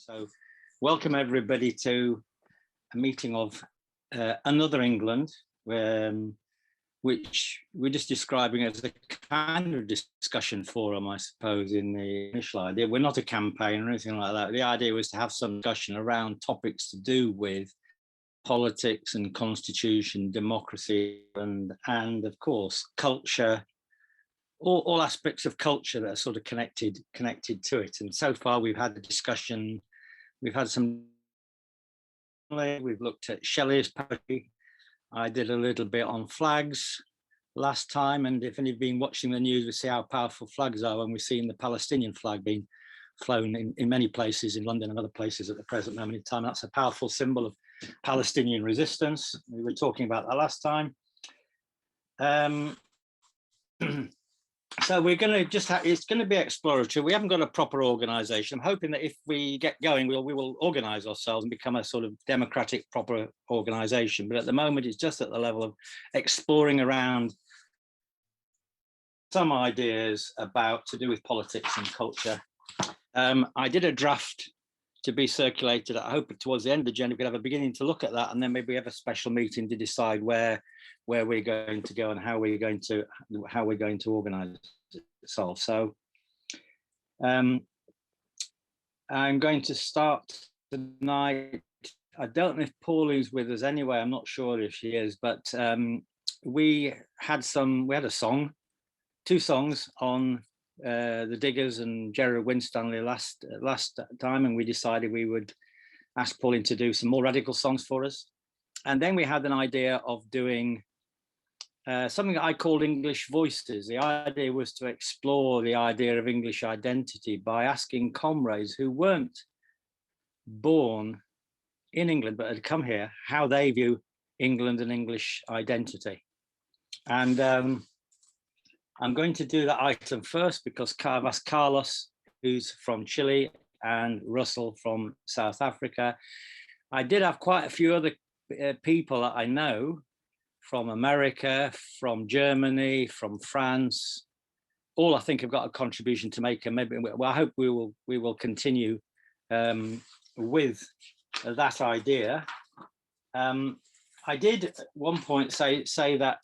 So welcome everybody to a meeting of Another England, which we're just describing as a kind of discussion forum, I suppose, in the initial idea. We're not a campaign or anything like that. The idea was to have some discussion around topics to do with politics and constitution, democracy, and of course, culture, all aspects of culture that are sort of connected to it. And so far we've had a discussion, we've looked at Shelley's poetry. I did a little bit on flags last time, and if you've been watching the news, we see how powerful flags are when we've seen the Palestinian flag being flown in many places in London and other places at the present moment in time. That's a powerful symbol of Palestinian resistance. We were talking about that last time. So we're going to just it's going to be exploratory. We haven't got a proper organization. I'm hoping that if we get going, we will organize ourselves and become a sort of democratic, proper organization. But at the moment, it's just at the level of exploring around some ideas to do with politics and culture. I did a draft to be circulated. I hope towards the end of January we could have a beginning to look at that, and then maybe have a special meeting to decide where we're going to go and how we're going to organize itself. So I'm going to start tonight. I don't know if Pauline's with us anyway. I'm not sure if she is, but we had two songs on the Diggers and Gerard Winstanley last time, and we decided we would ask Pauline to do some more radical songs for us. And then we had an idea of doing something that I called English Voices. The idea was to explore the idea of English identity by asking comrades who weren't born in England but had come here how they view England and English identity. And I'm going to do that item first because I've asked Carlos, who's from Chile, and Russell from South Africa. I did have quite a few other people that I know from America, from Germany, from France. All I think have got a contribution to make, and maybe I hope we will continue with that idea. I did at one point say that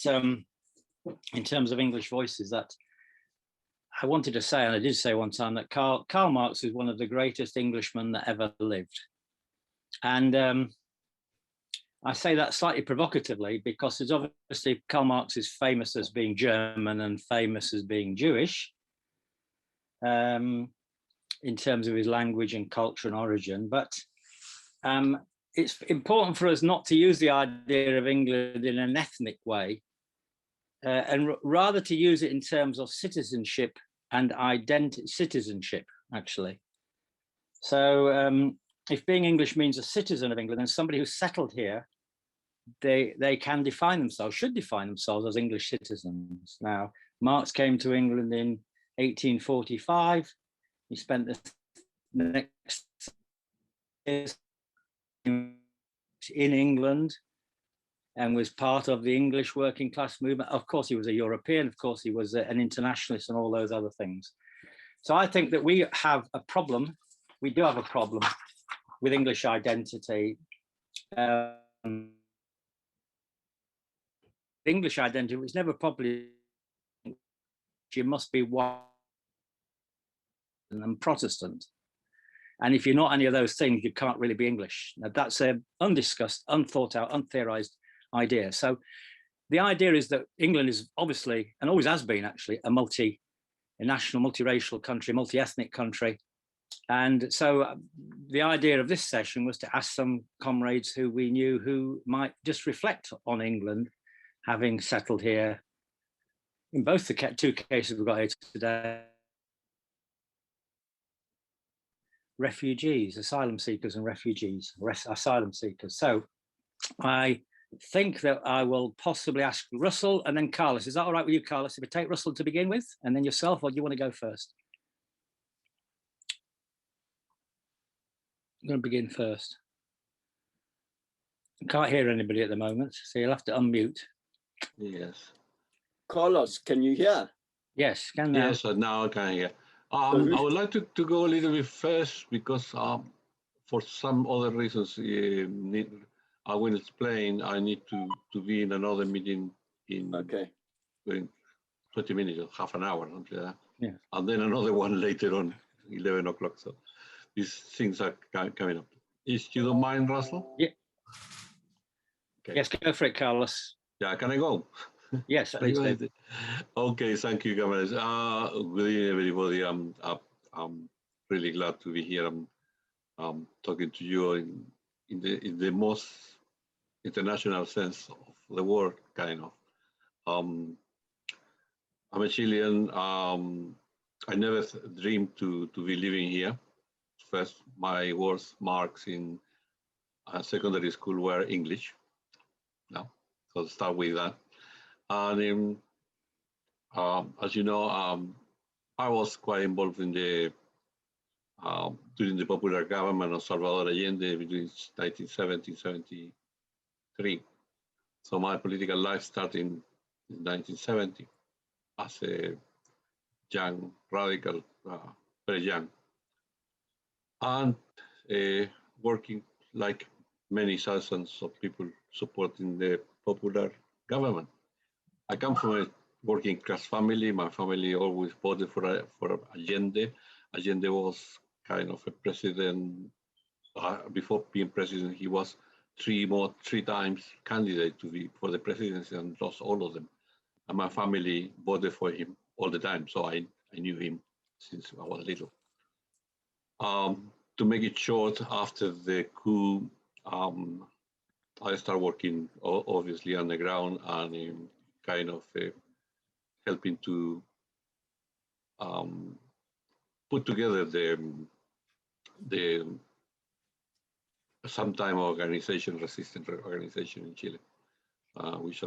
in terms of English voices, that I wanted to say, and I did say one time, that Karl Marx is one of the greatest Englishmen that ever lived. And I say that slightly provocatively because it's obviously Karl Marx is famous as being German and famous as being Jewish in terms of his language and culture and origin. But it's important for us not to use the idea of England in an ethnic way, and rather to use it in terms of citizenship and citizenship, actually. So if being English means a citizen of England, then somebody who's settled here, they can define themselves, should define themselves as English citizens. Now, Marx came to England in 1845. He spent the next years in England and was part of the English working class movement. Of course, he was a European. Of course, he was an internationalist and all those other things. So I think that we have a problem. We do have a problem with English identity. English identity was never properly. You must be white and Protestant, and if you're not any of those things, you can't really be English. Now, that's an undiscussed, unthought out, untheorized idea. So the idea is that England is obviously, and always has been actually, a multinational, multiracial country, multi-ethnic country. And so the idea of this session was to ask some comrades who we knew who might just reflect on England, having settled here. In both the two cases we've got here today, refugees, asylum seekers and refugees, asylum seekers. So I think that I will possibly ask Russell and then Carlos. Is that all right with you, Carlos? If we take Russell to begin with and then yourself, or do you want to go first? I'm going to begin first. I can't hear anybody at the moment, so you'll have to unmute. Yes. Carlos, can you hear? Yes, can now. Yes, now I can hear. I would like to go a little bit first because for some other reasons, I will explain. I need to be in another meeting in Okay. 20 minutes or half an hour, something like that. Yeah. And then another one later on, 11 o'clock. So these things are coming up. If you don't mind, Russell? Yeah. Okay. Yes, go for it, Carlos. Yeah, can I go? Yes, please do. Okay, thank you, guys. Good evening, everybody. I'm really glad to be here. I'm talking to you in the most international sense of the word, kind of. I'm a Chilean. I never dreamed to be living here. First, my worst marks in secondary school were English. No, so start with that. And as you know, I was quite involved in the during the popular government of Salvador Allende between 1970 and 73. So my political life started in 1970 as a young radical, very young, and working like many thousands of people supporting the popular government. I come from a working class family. My family always voted for Allende. Allende was kind of a president. Before being president, he was three times candidate to be for the presidency and lost all of them. And my family voted for him all the time, so I knew him since I was little. To make it short, after the coup, I started working obviously on the ground and kind of helping to put together the sometime organization, resistant organization in Chile, which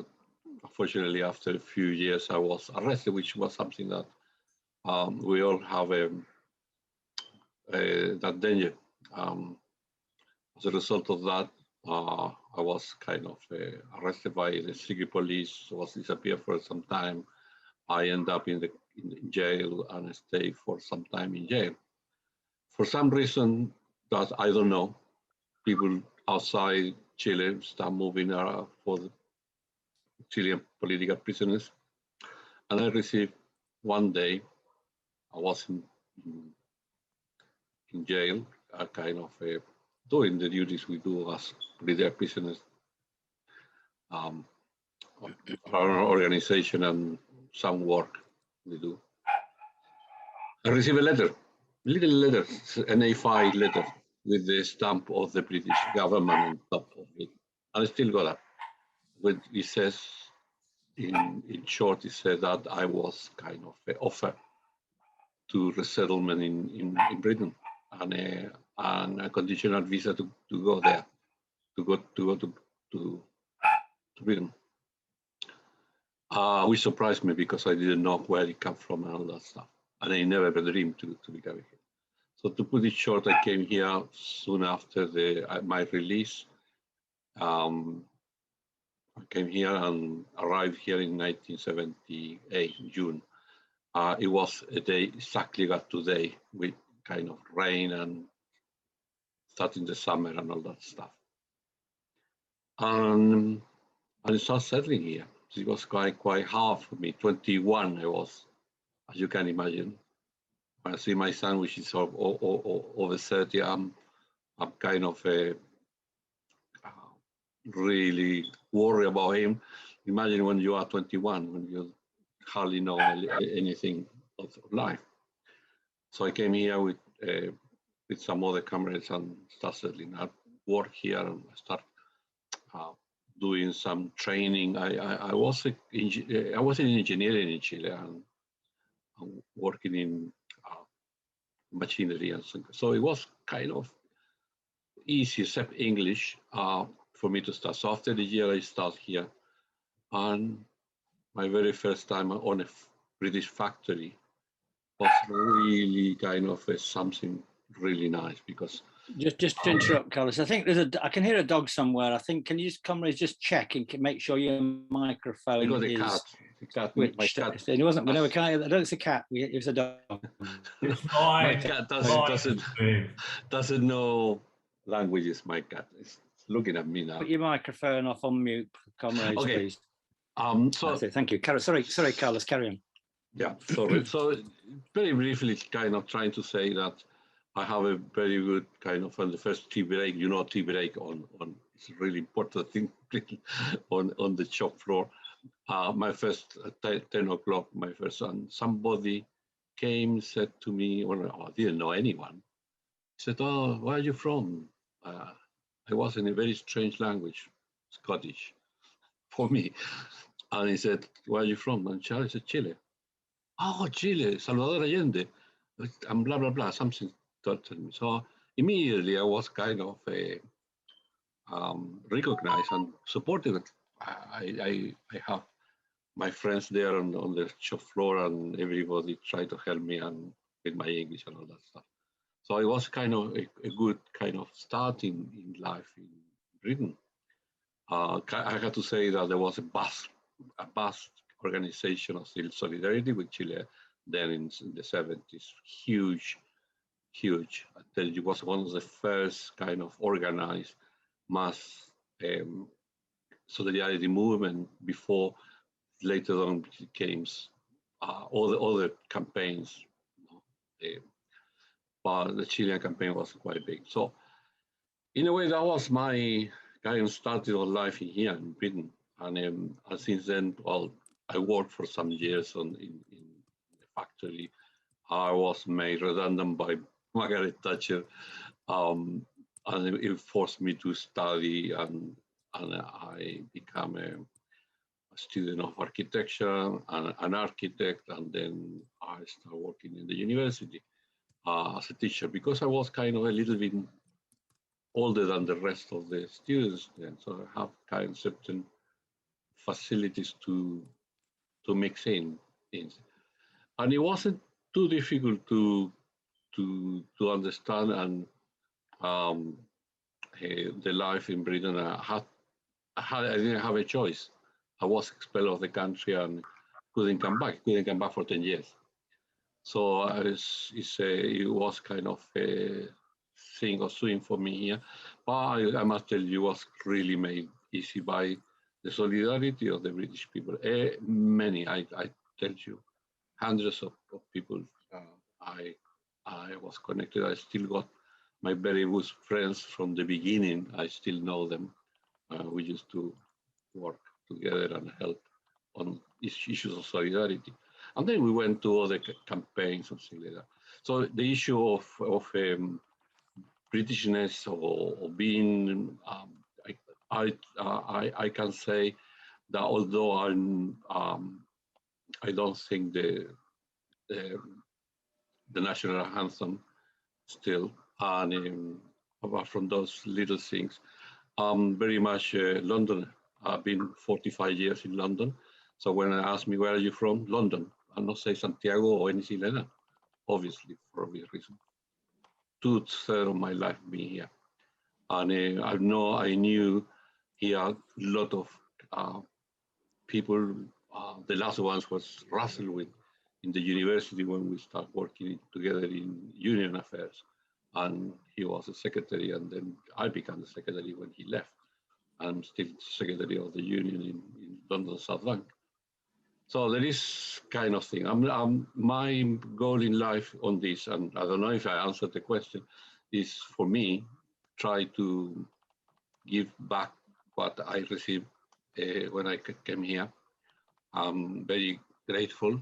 unfortunately after a few years I was arrested, which was something that we all have that danger. As a result of that, I was kind of arrested by the secret police, was disappeared for some time. I end up in jail and stay for some time in jail. For some reason that I don't know, people outside Chile start moving for the Chilean political prisoners. And I received one day, I was in jail, kind of doing the duties we do as political prisoners, our organization and some work we do. I received a letter, little letter, an A5 letter with the stamp of the British government on top of it. And I still got that. But it says, in short, it said that I was kind of offered to resettlement in Britain and a conditional visa to go there, to go to Britain. Which surprised me because I didn't know where it came from and all that stuff. And I never dreamed to be coming here. So to put it short, I came here soon after my release. I came here and arrived here in 1978, June. It was a day, exactly got today, with kind of rain and starting the summer and all that stuff. And I started settling here. It was quite hard for me. 21 I was, as you can imagine. When I see my son, which is over 30, I'm kind of really worried about him. Imagine when you are 21, when you hardly know anything of life. So I came here with some other comrades and started settling. I work here and start doing some training. I was in engineering in Chile and working in machinery and so it was kind of easy, except English, for me to start. So after the year, I start here, and my very first time on a British factory was really kind of something really nice because. Just to interrupt, Carlos, I think I can hear a dog somewhere. I think, can you just just check and make sure your microphone Because is the cat, switched? my cat. It wasn't. No, we can't. I don't think it's a cat. It was a dog. My cat doesn't know language is my cat. It's looking at me now. Put your microphone off on mute, comrades, Okay. please. So That's it. Thank you. Sorry, Carlos, carry on. yeah, sorry. So very briefly, kind of trying to say that I have a very good kind of on the first tea break. You know, tea break on it's a really important thing on the shop floor. My first 10 o'clock, my first son. Somebody came, said to me, well, I didn't know anyone. He said, "Oh, where are you from?" I was in a very strange language, Scottish, for me. And he said, "Where are you from?" And I said, "Chile." "Oh, Chile, Salvador Allende," and blah, blah, blah, something told me. So immediately I was kind of recognized and supported. I have my friends there on the shop floor, and everybody tried to help me and with my English and all that stuff. So it was kind of a good kind of start in life in Britain. I had to say that there was a vast organization of solidarity with Chile then in the 70s. Huge. I tell you, it was one of the first kind of organized mass solidarity movement before later on became all the other campaigns. But the Chilean campaign was quite big. So in a way, that was my kind of started of life here in Britain. And since then, well, I worked for some years in the factory. I was made redundant by Margaret Thatcher, and it forced me to study, and I became a student of architecture and an architect, and then I started working in the university as a teacher because I was kind of a little bit older than the rest of the students then, so I have kind of certain facilities to mix in things. And it wasn't too difficult to understand, and the life in Britain. I didn't have a choice. I was expelled of the country and couldn't come back. Couldn't come back for 10 years. So it was kind of a thing of swing for me here. But I must tell you, it was really made easy by the solidarity of the British people. Many, I tell you, hundreds of people I was connected. I still got my very good friends from the beginning. I still know them. We used to work together and help on issues of solidarity. And then we went to other campaigns and things like that. So the issue of Britishness or being, I can say that although I don't think the national anthem still, and apart from those little things, very much London. I've been 45 years in London. So when I ask me, where are you from? London. I'll not say Santiago or anything like that, obviously, for obvious reasons. 2/3 of my life being here. And I knew here a lot of people. The last ones was Russell with in the university when we started working together in union affairs. And he was a secretary, and then I became the secretary when he left. I'm still secretary of the union in London South Bank. So there is kind of thing. My goal in life on this, and I don't know if I answered the question, is for me, try to give back what I received when I came here. I'm very grateful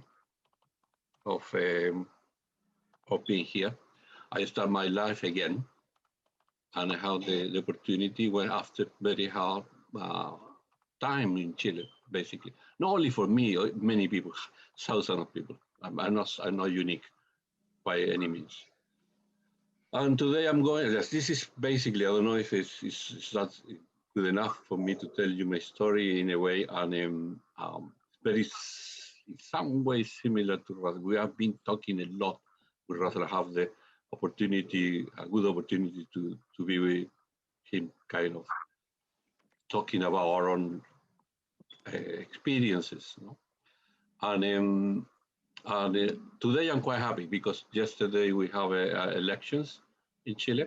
of being here. I start my life again, and I had the opportunity when after very hard time in Chile, basically. Not only for me, many people, thousands of people. I'm not unique by any means. And today I'm going, this is basically, I don't know if it's not good enough for me to tell you my story in a way, and very, in some ways similar to Russell. We have been talking a lot with Russell. I have the opportunity, a good opportunity to be with him, kind of talking about our own experiences. You know? And today I'm quite happy because yesterday we have elections in Chile,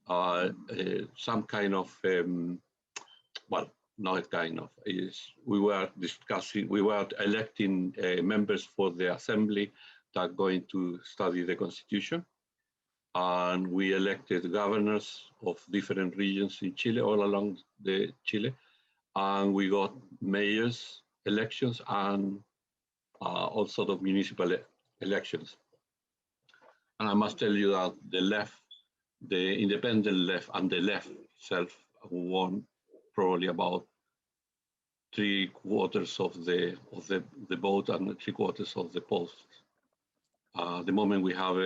some kind of, well, not kind of, we were discussing, we were electing members for the assembly that are going to study the constitution. And we elected governors of different regions in Chile, all along the Chile. And we got mayors elections and all sort of municipal elections. And I must tell you that the left, the independent left and the left itself won probably about 3/4 of the vote and 3/4 of the posts. The moment we have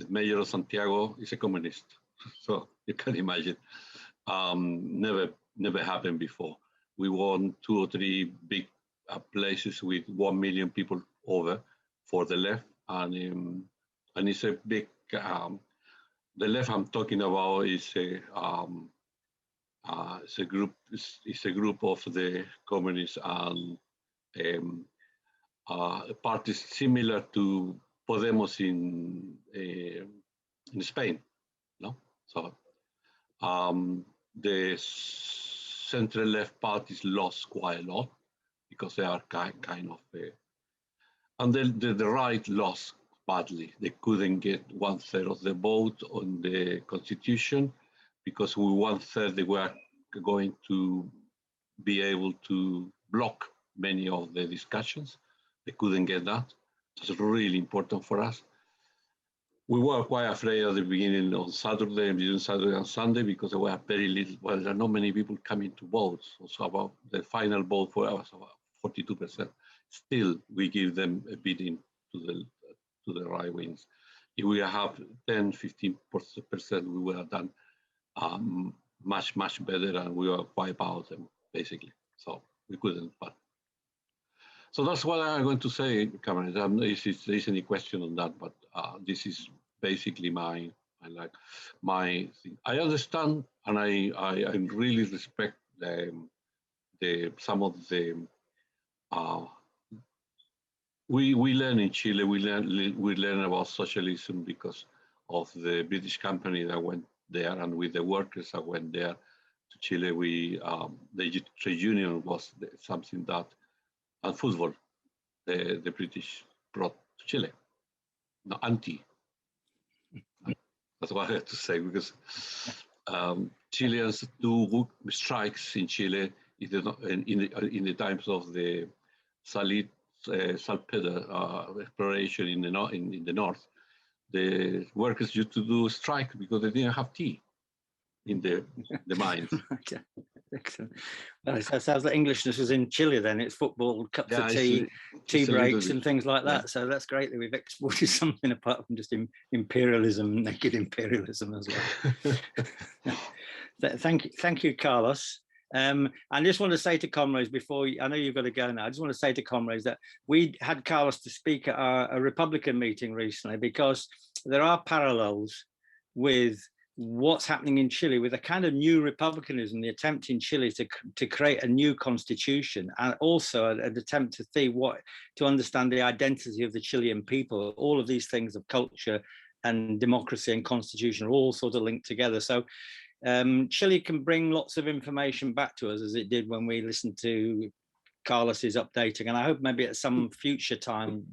Mayor of Santiago is a communist, so you can imagine. Never happened before. We won 2 or 3 big places with 1 million people over for the left, and it's a big. The left I'm talking about is a group. It's a group of the communists and parties similar to Podemos in Spain, no? So the central left parties lost quite a lot because they are kind of, and the right lost badly. They couldn't get 1/3 of the vote on the constitution because with 1/3 they were going to be able to block many of the discussions. They couldn't get that. It's really important for us. We were quite afraid at the beginning on Saturday, between Saturday and Sunday, because there were very little, well, there are not many people coming to vote. So about the final vote for us, about 42%. Still, we give them a beating to the right wings. If we have 10, 15%, we would have done much, much better, and we were wipe out them, basically. So we couldn't, but. So that's what I'm going to say, Cameron. If there is any question on that, but this is basically my thing. I understand, and I really respect some of the. We learn in Chile. We learn about socialism because of the British company that went there, and with the workers that went there to Chile. The trade union was something that. And football, the British brought to Chile. No, anti. That's what I have to say, because Chileans do strikes in Chile in the times of the salpeter exploration in the north. The workers used to do strike because they didn't have tea in the mines. Okay. Excellent. Well, it sounds like Englishness was in Chile then. It's football, cups of tea, tea breaks and things like that. Yeah. So that's great that we've exported something apart from just imperialism, naked imperialism as well. Thank you, Carlos. I just want to say to comrades before, I know you've got to go now, I just want to say to comrades that we had Carlos to speak at a Republican meeting recently, because there are parallels with what's happening in Chile with a kind of new republicanism, the attempt in Chile to create a new constitution, and also an attempt to understand the identity of the Chilean people. All of these things of culture and democracy and constitution are all sort of linked together. So Chile can bring lots of information back to us, as it did when we listened to Carlos's updating. And I hope maybe at some future time,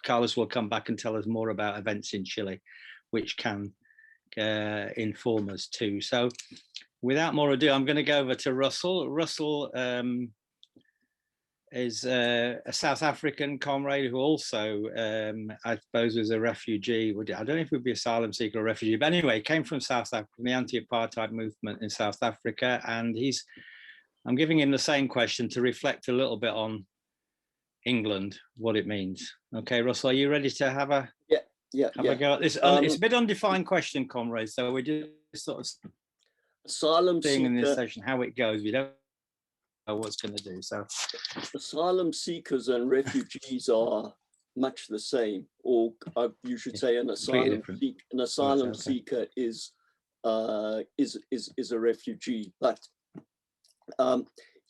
Carlos will come back and tell us more about events in Chile, which can inform us too. So without more ado, I'm going to go over to Russell. Russell is a South African comrade who also, I suppose, was a refugee. I don't know if he'd be asylum seeker or refugee, but anyway, came from South Africa, the anti-apartheid movement in South Africa. And I'm giving him the same question to reflect a little bit on England, what it means. Okay, Russell, are you ready to have a go at this? It's a bit undefined question, comrades. So we're just sort of asylum seeing in this seeker, session how it goes. We don't know what's going to do. So asylum seekers and refugees are much the same, or you should say an asylum seeker is a refugee. But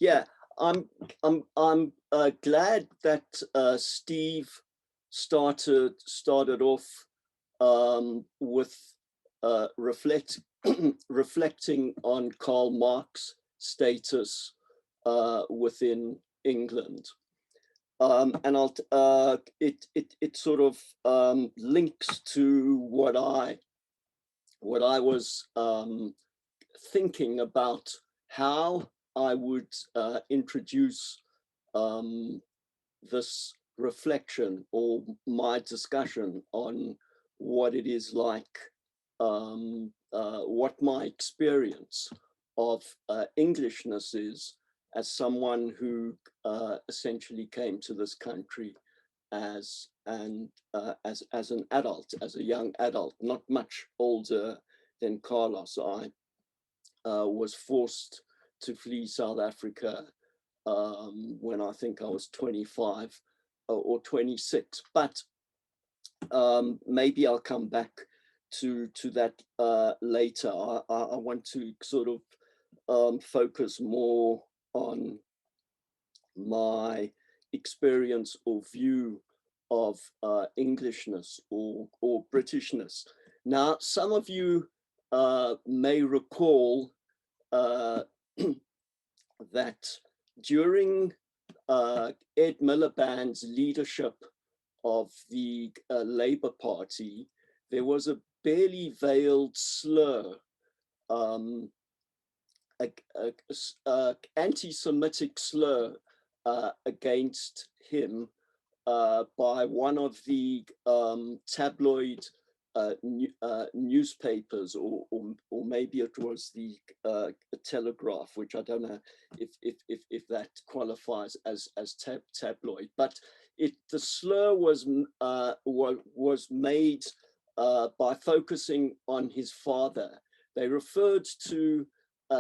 yeah, I'm glad that Steve started off with reflecting on Karl Marx's status within England. And it sort of links to what I was thinking about how I would introduce this reflection or my discussion on what it is like, what my experience of Englishness is as someone who essentially came to this country as an adult, as a young adult, not much older than Carlos. I was forced to flee South Africa when I think I was 25 or 26, but maybe I'll come back to that later. I want to sort of focus more on my experience or view of Englishness or Britishness. Now, some of you may recall that during Ed Miliband's leadership of the Labour Party, there was a barely veiled slur, anti-Semitic slur against him by one of the tabloid newspapers, or maybe it was the Telegraph, which I don't know if that qualifies as tabloid. But the slur was made by focusing on his father. They referred to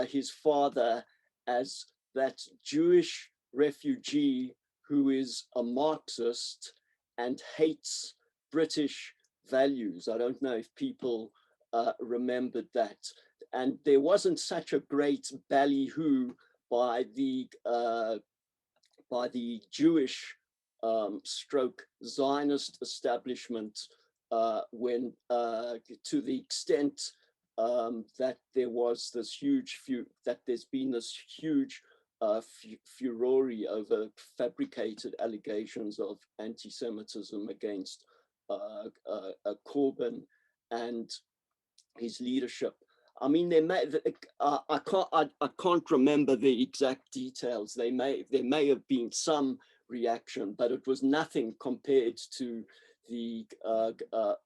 his father as that Jewish refugee who is a Marxist and hates British values. I don't know if people remembered that. And there wasn't such a great ballyhoo by the Jewish stroke Zionist establishment when to the extent that there was this huge there's been this huge furore over fabricated allegations of anti-Semitism against Corbyn and his leadership. I mean, I can't remember the exact details. There may have been some reaction, but it was nothing compared to the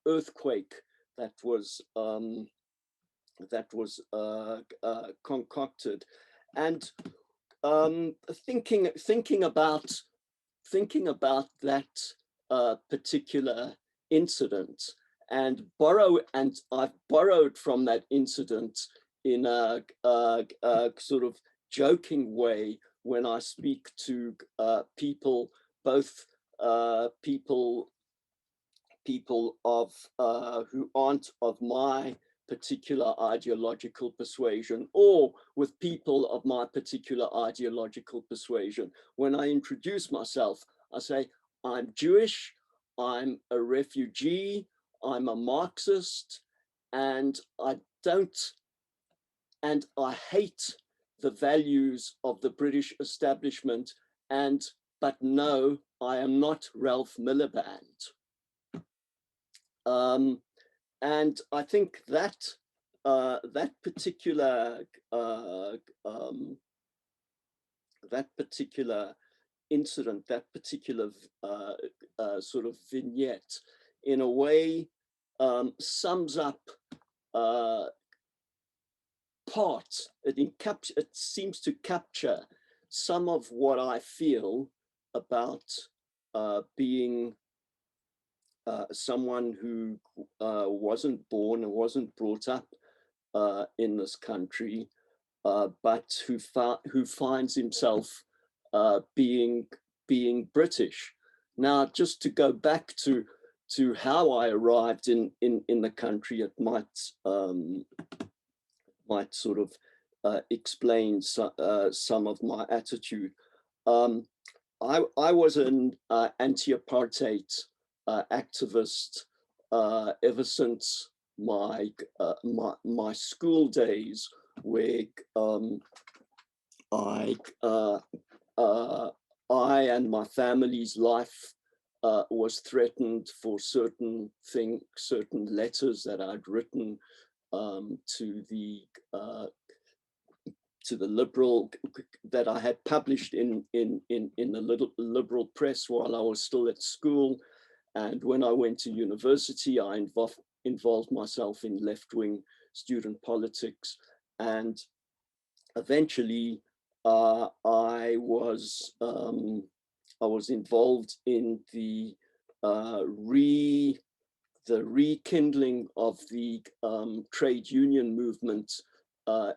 earthquake that was concocted. And thinking about that particular incident, and I've borrowed from that incident in a sort of joking way when I speak to people, both people of who aren't of my particular ideological persuasion, or with people of my particular ideological persuasion. When I introduce myself, I say, I'm Jewish, I'm a refugee, I'm a Marxist, and I hate the values of the British establishment, but no, I am not Ralph Miliband. And I think that particular incident, that particular sort of vignette, in a way sums up it seems to capture some of what I feel about being someone who wasn't born and wasn't brought up in this country, but who finds himself being British. Now, just to go back to how I arrived in the country, it might sort of explain some of my attitude. I was an anti-apartheid activist ever since my school days, where I and my family's life was threatened for certain letters that I'd written to the liberal, that I had published in the liberal press while I was still at school. And when I went to university, I involved myself in left-wing student politics, and eventually I was involved in the rekindling of the trade union movement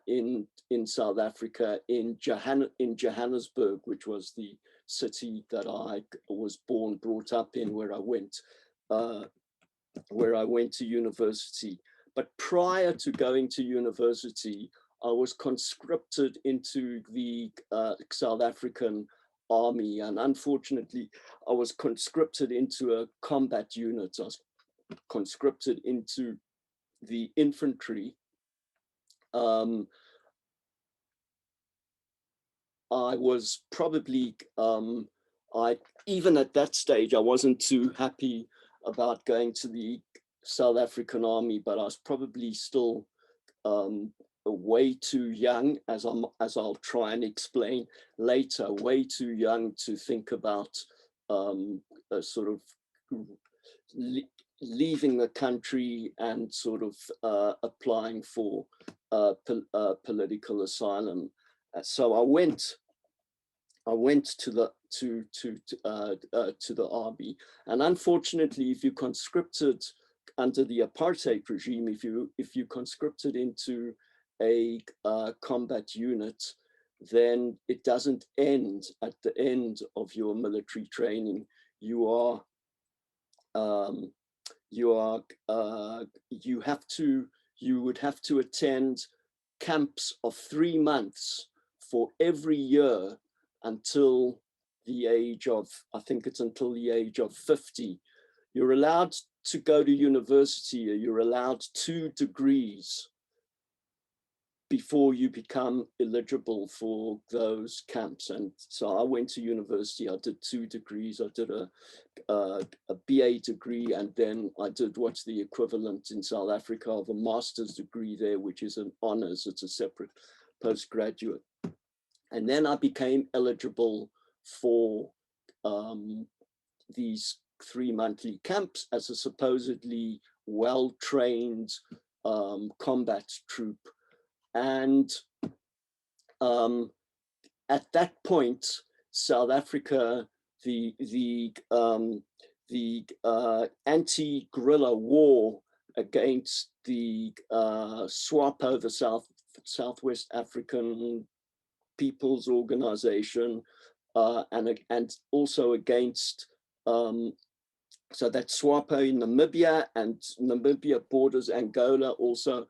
in South Africa, in Johannesburg, which was the city that I was brought up in, where I went to university. But prior to going to university, I was conscripted into the South African army, and unfortunately, I was conscripted into a combat unit. I was conscripted into the infantry. I was probably, even at that stage, I wasn't too happy about going to the South African army, but I was probably still way too young, as I'll try and explain later, way too young to think about a sort of leaving the country and sort of applying for political asylum. So I went to the army, and unfortunately, if you conscripted under the apartheid regime, if you conscripted into a combat unit, then it doesn't end at the end of your military training. You would have to attend camps of 3 months for every year until the age of, I think it's until the age of 50. You're allowed to go to university, you're allowed 2 degrees before you become eligible for those camps. And so I went to university, I did 2 degrees, I did a BA degree, and then I did what's the equivalent in South Africa of a master's degree there, which is an honors, it's a separate postgraduate. And then I became eligible for these 3 monthly camps as a supposedly well-trained combat troop. And at that point, South Africa, the anti-guerrilla war against the SWAPO, the Southwest African People's Organization, and also against, so that's SWAPO in Namibia, and Namibia borders Angola also.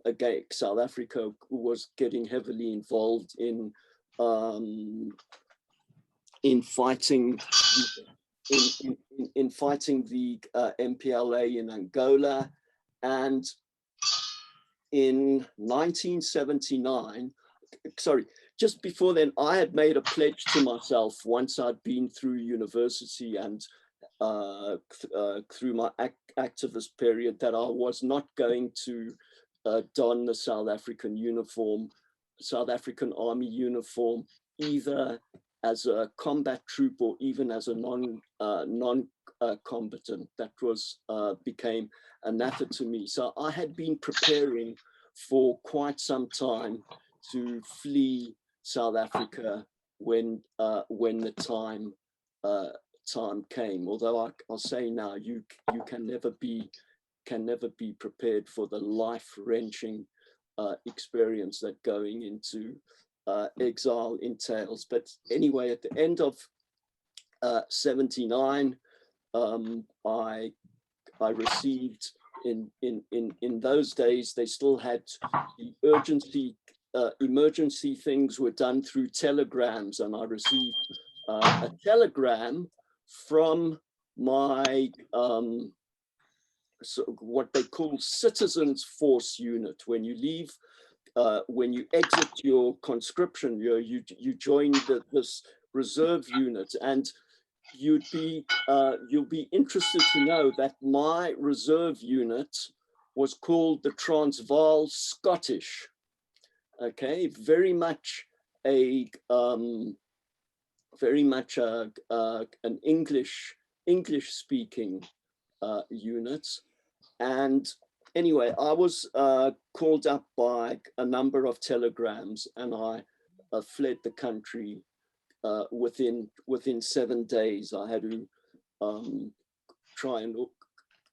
Again, South Africa was getting heavily involved in fighting the MPLA in Angola. And in 1979, sorry, just before then, I had made a pledge to myself once I'd been through university and through my activist period, that I was not going to don the South African uniform, South African Army uniform, either as a combat troop or even as a non-combatant. That was became anathema to me. So I had been preparing for quite some time to flee South Africa when the time came. Although I'll say now, you can never be prepared for the life-wrenching experience that going into exile entails. But anyway, at the end of 79, I received, in those days, they still had the emergency things were done through telegrams, and I received a telegram from my so what they call citizens force unit. When you leave, when you exit your conscription, you join this reserve unit, and you'll be interested to know that my reserve unit was called the Transvaal Scottish. Okay, very much an English speaking unit. And anyway, I was called up by a number of telegrams, and I fled the country within 7 days. I had to try and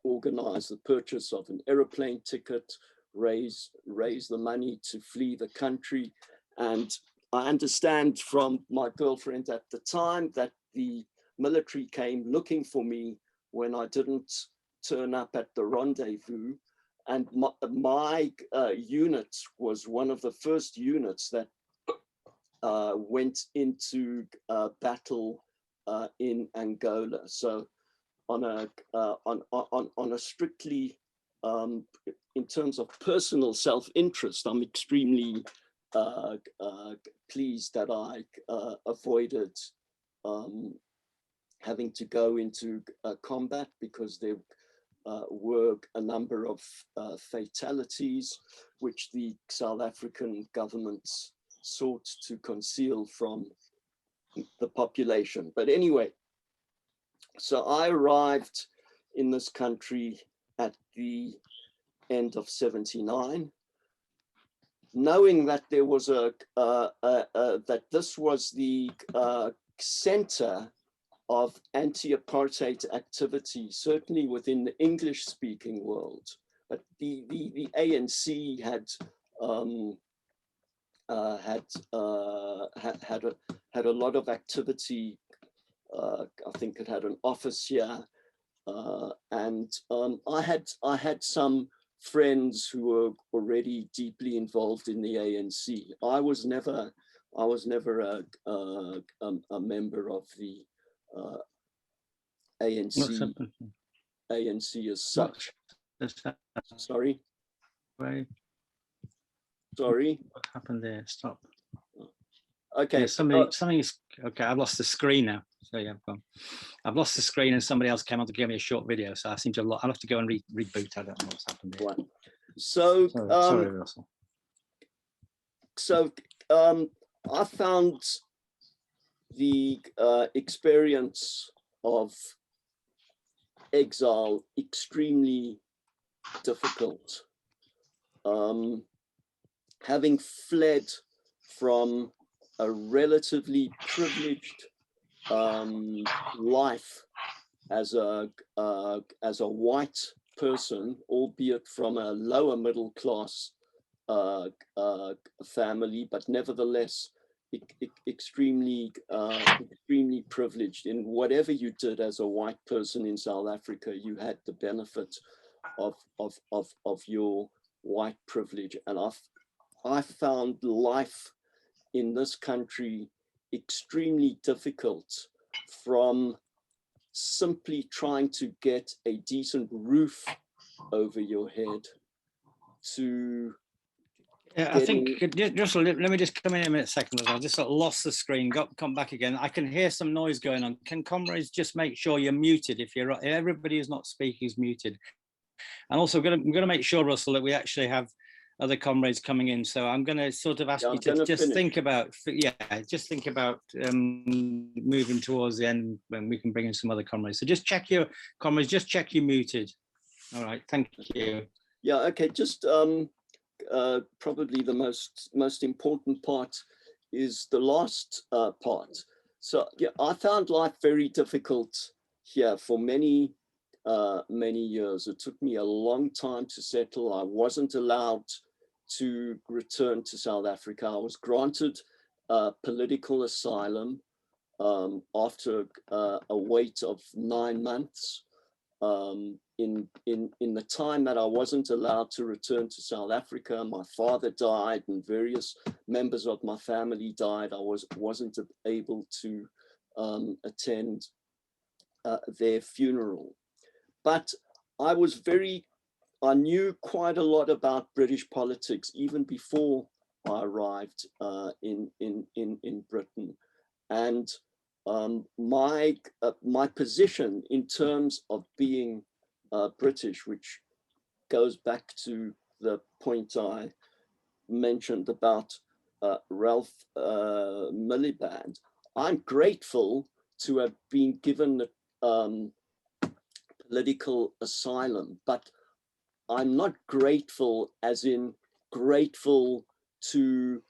organize the purchase of an aeroplane ticket, raise the money to flee the country. And I understand from my girlfriend at the time that the military came looking for me when I didn't turn up at the rendezvous. And my unit was one of the first units that went into battle in Angola. So on a strictly, in terms of personal self-interest, I'm extremely pleased that I avoided having to go into combat, because there were a number of fatalities which the South African government sought to conceal from the population. But anyway, so I arrived in this country at the end of '79, knowing that there was that this was the center of anti-apartheid activity, certainly within the English-speaking world. But the ANC had had a lot of activity. I think it had an office here, and I had some friends who were already deeply involved in the ANC. I was never a member of the ANC as such. Sorry. Right. Sorry. What happened there? Stop. Okay. Yeah, something's okay. I've lost the screen now. So yeah, I've lost the screen, and somebody else came on to give me a short video. So I seem to have. I'll have to go and reboot. I don't know what's happened there. Right. So sorry, Russell. So I found the experience of exile extremely difficult. Having fled from a relatively privileged life as a white person, albeit from a lower middle class family, but nevertheless extremely privileged. In whatever you did as a white person in South Africa, you had the benefit of your white privilege. And I found life in this country extremely difficult, from simply trying to get a decent roof over your head to I think just let me just come in a minute, second. I just sort of lost the screen. Come back again. I can hear some noise going on. Can comrades just make sure you're muted? If everybody who's not speaking is muted. And also, I'm going to make sure, Russell, that we actually have other comrades coming in. So I'm going to sort of ask you to just think about, moving towards the end when we can bring in some other comrades. So just check your comrades. Just check you're muted. All right. Thank you. Yeah. Okay. Just. Probably the most important part is the last part. So yeah, I found life very difficult here for many years. It took me a long time to settle. I wasn't allowed to return to South Africa. I was granted political asylum after a wait of 9 months. In the time that I wasn't allowed to return to South Africa, my father died and various members of my family died. I wasn't able to attend their funeral. But I knew quite a lot about British politics even before I arrived in Britain, and my position in terms of being British, which goes back to the point I mentioned about Ralph Miliband. I'm grateful to have been given political asylum, but I'm not grateful as in grateful to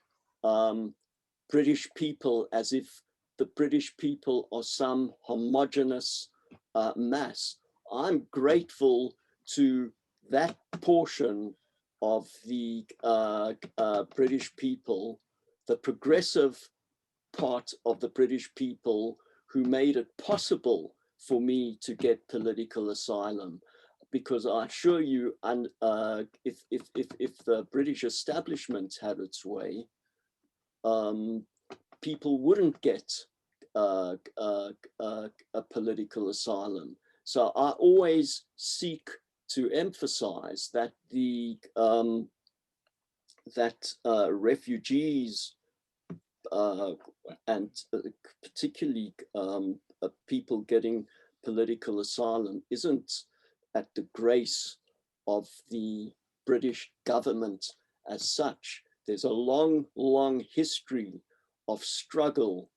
British people as if the British people are some homogenous mass. I'm grateful to that portion of the British people, the progressive part of the British people who made it possible for me to get political asylum. Because I assure you, and if the British establishment had its way, people wouldn't get a political asylum. So I always seek to emphasize that the refugees and particularly people getting political asylum isn't at the grace of the British government as such. There's a long, long history of struggle,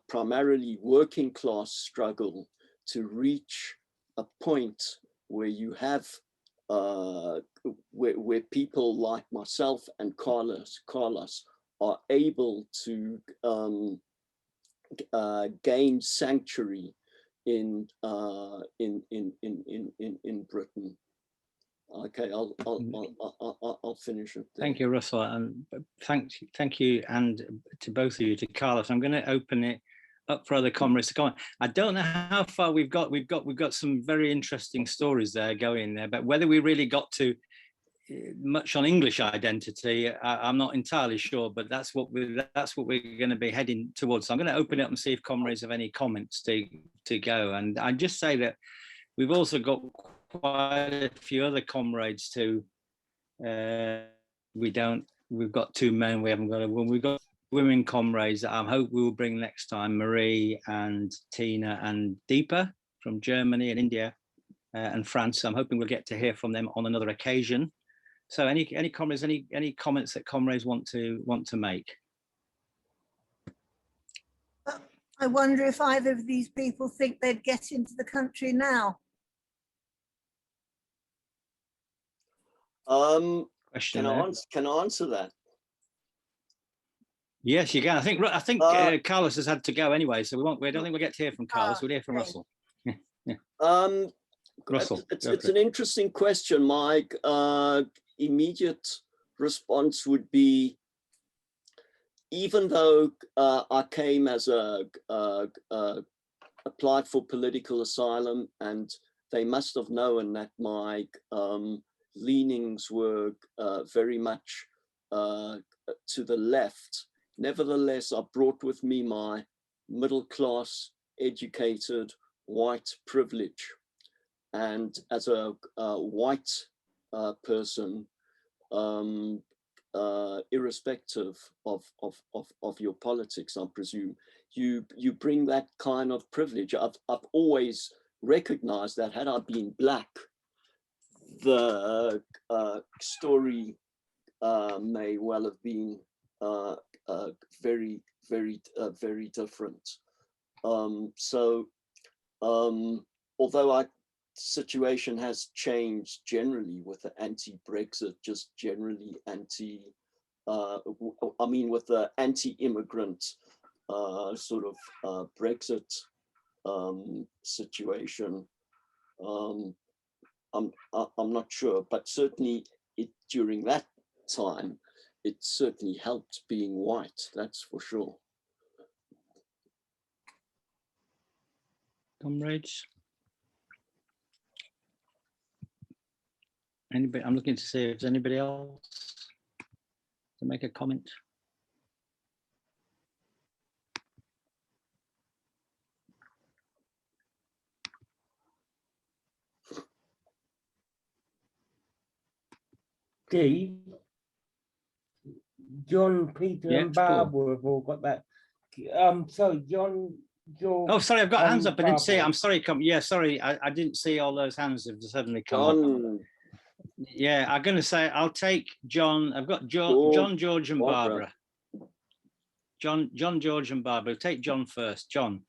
primarily working class struggle, to reach a point where you have, where people like myself and Carlos are able to gain sanctuary in Britain. Okay, I'll finish it there. Thank you, Russell, and thank you, and to both of you, to Carlos. I'm going to open it up for other comrades to comment. I don't know how far we've got. We've got some very interesting stories there going there, but whether we really got to much on English identity, I'm not entirely sure. But that's what we're going to be heading towards. So I'm going to open it up and see if comrades have any comments to go. And I just say that we've also got quite a few other comrades too. We've got two men. We haven't got a woman. We've got women comrades that I hope we will bring next time, Marie and Tina and Deepa from Germany and India and France. I'm hoping we'll get to hear from them on another occasion. So any comrades, any comments that comrades want to make? I wonder if either of these people think they'd get into the country now. Can I answer that? Yes, you can. I think Carlos has had to go anyway, so we don't think we'll get to hear from Carlos. We'll hear from Russell. Russell, it's an interesting question. My immediate response would be, even though I came as applied for political asylum, and they must have known that my leanings were very much to the left. Nevertheless, I brought with me my middle-class, educated, white privilege. And as a white person, irrespective of your politics, I presume, you bring that kind of privilege. I've always recognized that had I been black, the story may well have been very, very, very different. Although our situation has changed generally with the anti-Brexit, just generally with the anti-immigrant sort of Brexit situation, I'm not sure, but certainly during that time, it certainly helped being white, that's for sure. Comrades? Anybody? I'm looking to see if there's anybody else to make a comment. Steve, John, Peter, Yeah, and Barbara have all got that. Sorry, John, George. Oh, sorry, I've got hands up. I didn't see it. Barbara. I'm sorry. Yeah, sorry. I didn't see all those hands have suddenly come up. John, Yeah, I'm going to say I'll take John. I've got George, John, George, and Barbara. John, George, and Barbara. Take John first. John,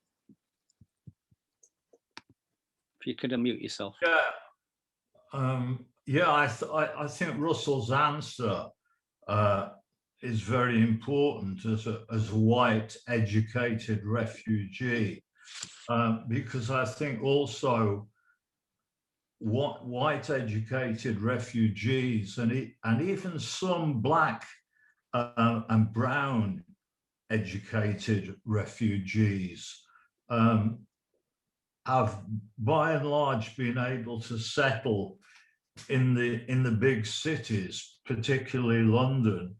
if you could unmute yourself. Yeah, I think Russell's answer is very important as a white educated refugee, because I think also what white educated refugees and even some black and brown educated refugees have by and large been able to settle in the big cities, particularly London,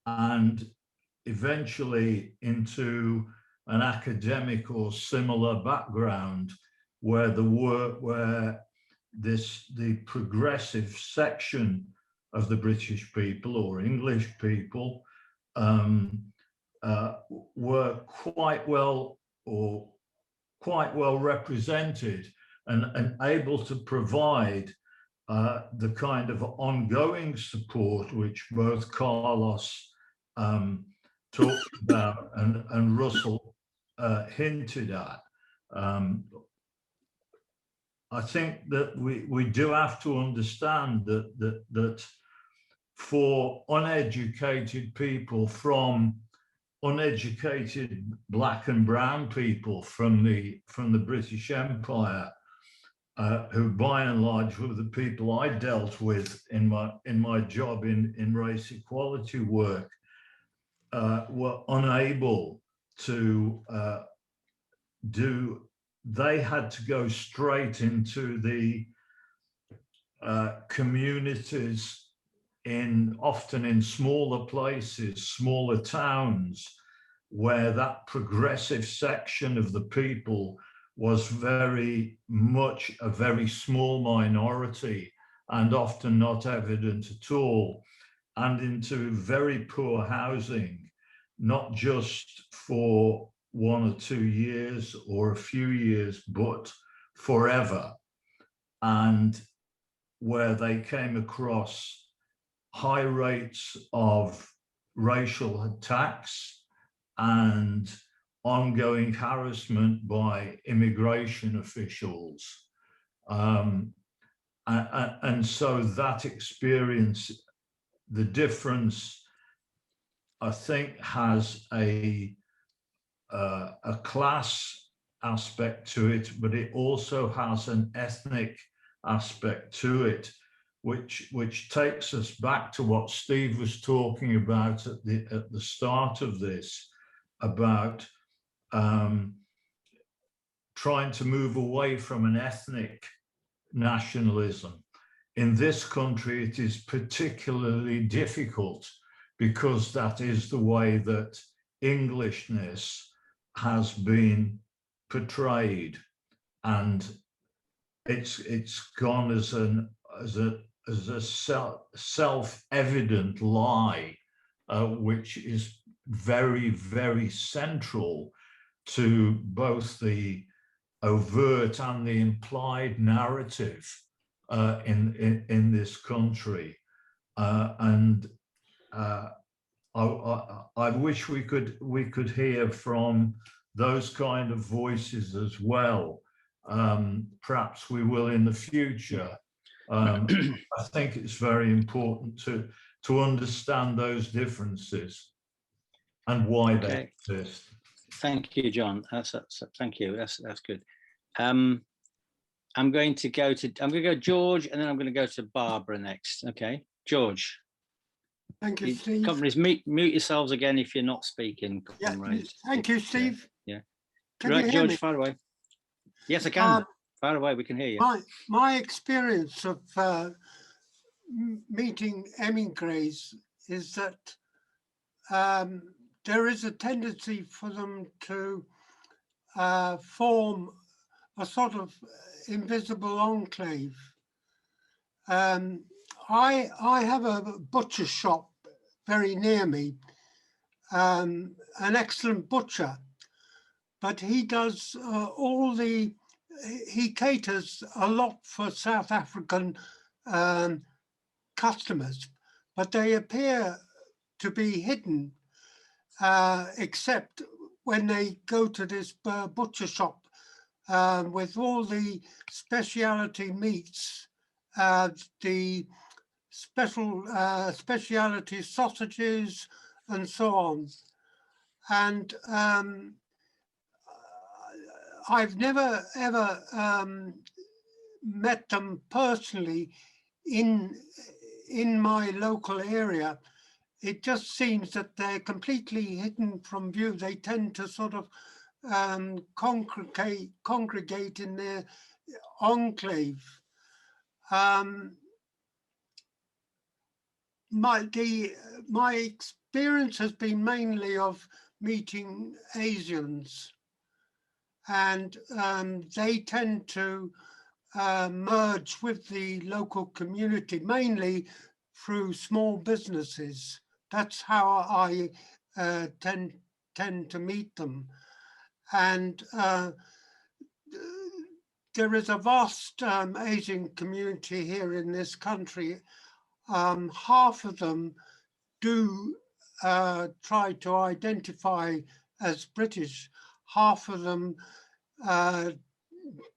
and eventually into an academic or similar background where the progressive section of the British people or English people were quite well represented and able to provide the kind of ongoing support which both Carlos talked about and Russell hinted at. I think that we do have to understand that for uneducated people, from uneducated black and brown people from the British Empire, who by and large were the people I dealt with in my job in race equality work, were unable to they had to go straight into the communities often in smaller places, smaller towns, where that progressive section of the people was very much a very small minority and often not evident at all, and into very poor housing, not just for 1 or 2 years or a few years, but forever. And where they came across high rates of racial attacks and ongoing harassment by immigration officials. And so that experience, the difference, I think, has a class aspect to it, but it also has an ethnic aspect to it, which takes us back to what Steve was talking about at the start of this, about trying to move away from an ethnic nationalism. In this country, it is particularly difficult because that is the way that Englishness has been portrayed, and it's gone as a self-evident lie, which is very, very central to both the overt and the implied narrative in this country. I wish we could hear from those kind of voices as well. Perhaps we will in the future. I think it's very important to understand those differences and why they exist. Thank you, John. Thank you. That's good. I'm going to go George, and then I'm going to go to Barbara next. Okay, George. Thank you, Steve. Companies, mute yourselves again if you're not speaking. Yeah, thank you, Steve. Yeah. Can Right, you hear George, me? far away. Yes, I can. Far away, we can hear you. My experience of meeting emigres is that there is a tendency for them to form a sort of invisible enclave. I have a butcher shop very near me, an excellent butcher, but he does he caters a lot for South African customers, but they appear to be hidden, except when they go to this butcher shop with all the specialty meats, the specialty sausages and so on. And I've never ever met them personally in my local area. It just seems that they're completely hidden from view. They tend to sort of congregate in their enclave. My experience has been mainly of meeting Asians, and they tend to merge with the local community, mainly through small businesses. That's how I tend to meet them. And there is a vast Asian community here in this country. Half of them do try to identify as British. Half of them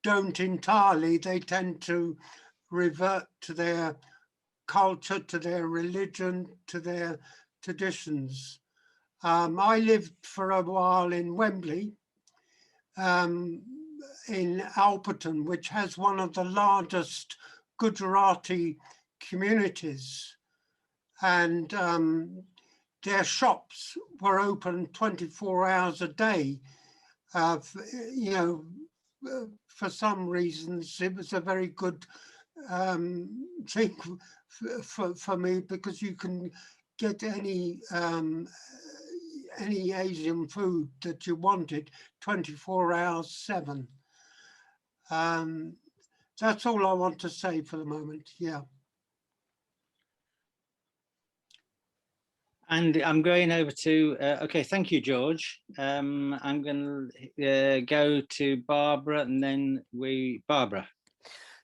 don't entirely. They tend to revert to their culture, to their religion, to their traditions. I lived for a while in Wembley, in Alperton, which has one of the largest Gujarati communities, and their shops were open 24 hours a day. You know, for some reasons, it was a very good thing for me, because you can get any Asian food that you wanted 24 hours 7. That's all I want to say for the moment. Yeah. And I'm going over to, okay, thank you, George. I'm going to go to Barbara, and then Barbara.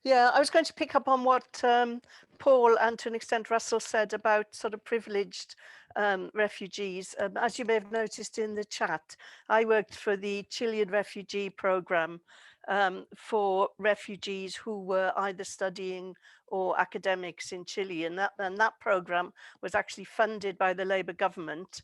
Yeah, I was going to pick up on what Paul and to an extent Russell said about sort of privileged refugees. As you may have noticed in the chat, I worked for the Chilean refugee program for refugees who were either studying or academics in Chile, and that program was actually funded by the Labour government,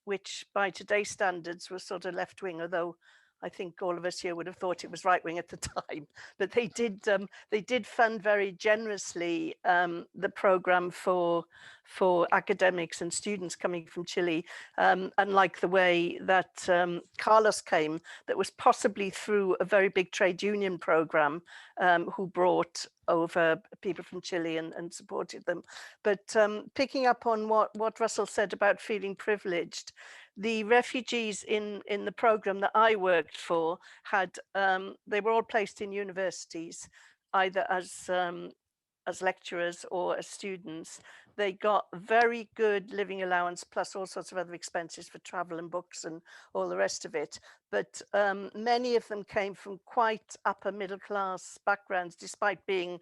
which by today's standards was sort of left-wing, although I think all of us here would have thought it was right-wing at the time. But they did fund very generously the program for academics and students coming from Chile, unlike the way that Carlos came, that was possibly through a very big trade union program, who brought over people from Chile and supported them. But picking up on what Russell said about feeling privileged, the refugees in the program that I worked for had, they were all placed in universities, either as lecturers or as students. They got very good living allowance, plus all sorts of other expenses for travel and books and all the rest of it. But many of them came from quite upper middle class backgrounds, despite being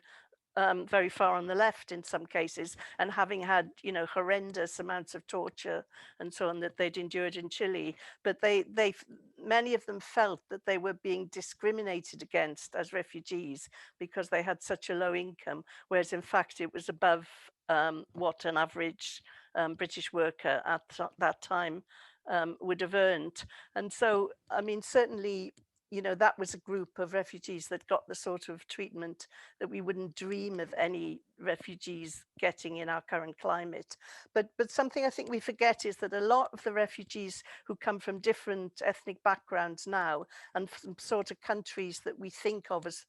very far on the left in some cases, and having had, you know, horrendous amounts of torture and so on that they'd endured in Chile. But many of them felt that they were being discriminated against as refugees because they had such a low income, whereas in fact it was above what an average British worker at that time would have earned. And so, I mean, certainly, you know, that was a group of refugees that got the sort of treatment that we wouldn't dream of any refugees getting in our current climate. But something I think we forget is that a lot of the refugees who come from different ethnic backgrounds now, and from sort of countries that we think of as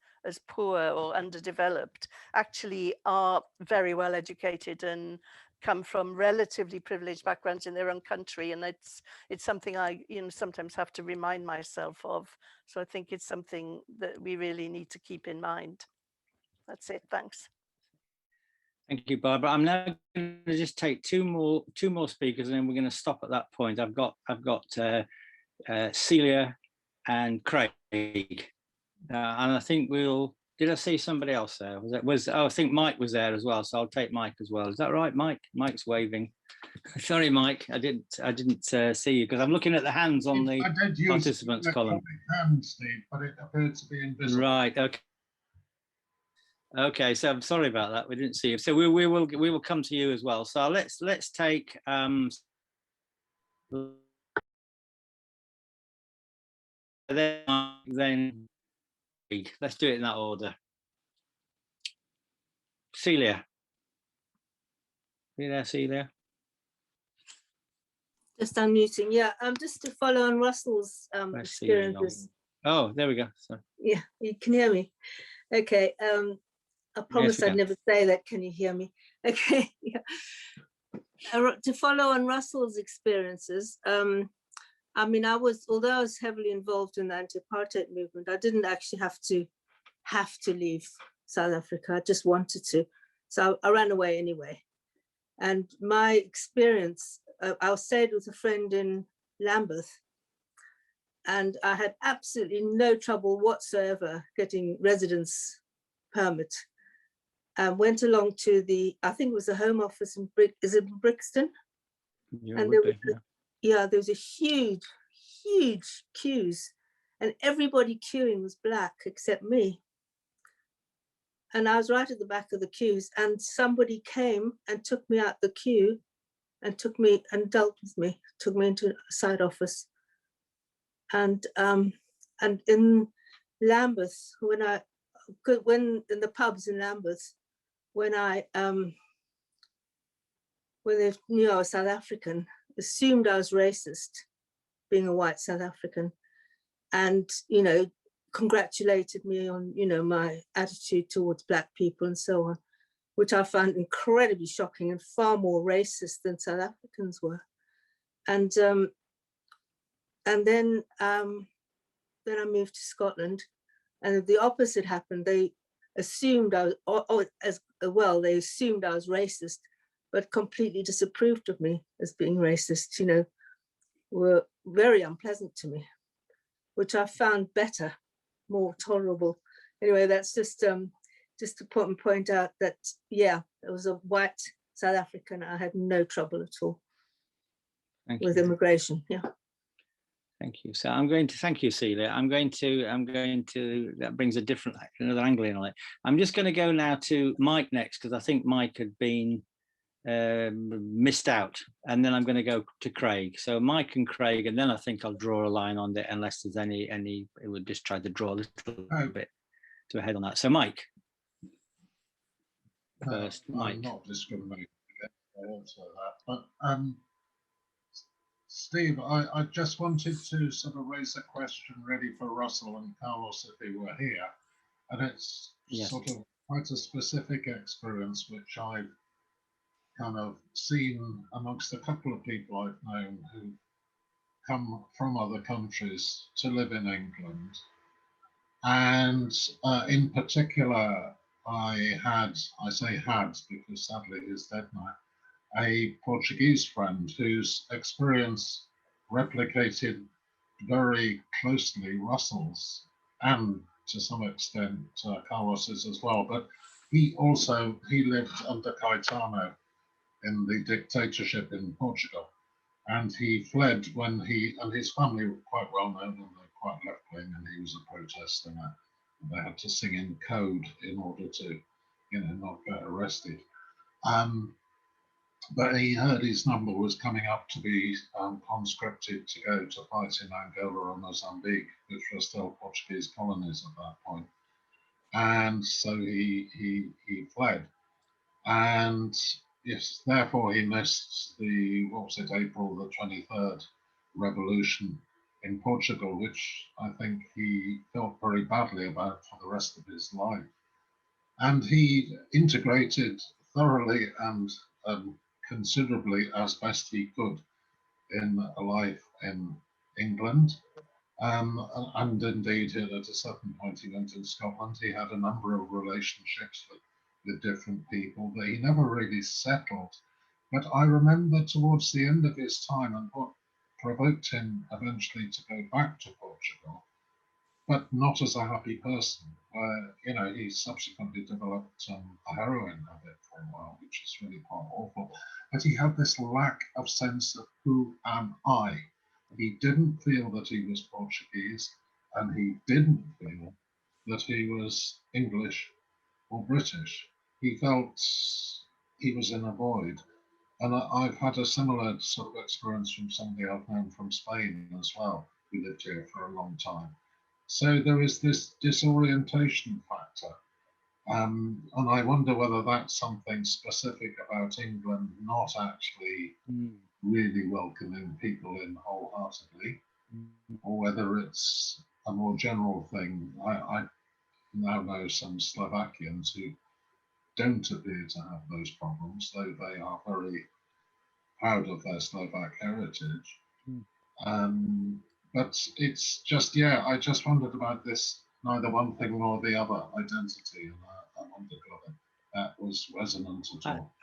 poor or underdeveloped, actually are very well educated and come from relatively privileged backgrounds in their own country. And it's something I, you know, sometimes have to remind myself of. So I think it's something that we really need to keep in mind. That's it. Thanks. Thank you, Barbara. I'm now going to just take two more speakers, and then we're going to stop at that point. I've got Celia and Craig, and I think we'll. Did I see somebody else there? Oh, I think Mike was there as well. So I'll take Mike as well. Is that right, Mike? Mike's waving. Sorry, Mike. I didn't see you because I'm looking at the hands on the participants column. Hand, Steve, but it appeared to be invisible. Right. Okay. Okay. So I'm sorry about that. We didn't see you. So we will come to you as well. So let's take then let's do it in that order. Celia. Are you there, Celia? Just unmuting. Yeah, just to follow on Russell's experiences. Oh, there we go. Sorry. Yeah, you can hear me. Okay. I promise I'd never say that. Can you hear me? Okay. Yeah. To follow on Russell's experiences, I mean, although I was heavily involved in the anti-apartheid movement, I didn't actually have to leave South Africa. I just wanted to. So I ran away anyway. And my experience, I stayed with a friend in Lambeth, and I had absolutely no trouble whatsoever getting residence permit. Went along to I think it was the Home Office in Brixton? Yeah, and there was a huge queues, and everybody queuing was black except me. And I was right at the back of the queues, and somebody came and took me out the queue and took me and dealt with me, took me into a side office. And in Lambeth, when in the pubs in Lambeth, when they knew I was South African, assumed I was racist, being a white South African, and, you know, congratulated me on, you know, my attitude towards Black people and so on, which I found incredibly shocking and far more racist than South Africans were. And then I moved to Scotland, and the opposite happened. They assumed I was, they assumed I was racist, but completely disapproved of me as being racist, you know, were very unpleasant to me, which I found better, more tolerable. Anyway, that's just to point out that, yeah, it was a white South African. I had no trouble at all with immigration. Yeah. Thank you. So I'm going to thank you, Celia. I'm going to that brings another angle in on it. I'm just going to go now to Mike next, because I think Mike had been missed out, and then I'm going to go to Craig. So Mike and Craig, and then I think I'll draw a line on it, unless there's any it would just try to draw a little bit to a head on that. So Mike first. Mike. I'm not discriminating against that, but Steve, I just wanted to sort of raise a question really for Russell and Carlos if they were here, and it's sort of quite a specific experience which I've kind of seen amongst a couple of people I've known who come from other countries to live in England. And in particular, I say had because sadly he's dead now, a Portuguese friend whose experience replicated very closely Russell's and to some extent Carlos's as well. But he lived under Caetano in the dictatorship in Portugal, and he fled when and his family were quite well known and they're quite left wing, and he was a protester, and they had to sing in code in order to, you know, not get arrested. But he heard his number was coming up to be conscripted to go to fight in Angola or Mozambique, which were still Portuguese colonies at that point. And so he fled. And yes, therefore he missed the, April the 23rd revolution in Portugal, which I think he felt very badly about for the rest of his life. And he integrated thoroughly and considerably as best he could in a life in England. And indeed, at a certain point, he went to Scotland. He had a number of relationships with with different people, but he never really settled. But I remember towards the end of his time, and what provoked him eventually to go back to Portugal, but not as a happy person, where, you know, he subsequently developed a heroin habit for a while, which is really quite awful. But he had this lack of sense of who am I? He didn't feel that he was Portuguese, and he didn't feel that he was English or British. He felt he was in a void. And I've had a similar sort of experience from somebody I've known from Spain as well, who lived here for a long time. So there is this disorientation factor. And I wonder whether that's something specific about England not actually really welcoming people in wholeheartedly, or whether it's a more general thing. I now know some Slovakians who don't appear to have those problems, though they are very proud of their Slovak heritage. But it's just, yeah, I just wondered about this neither one thing nor the other identity, and I wondered whether that was resonant at all.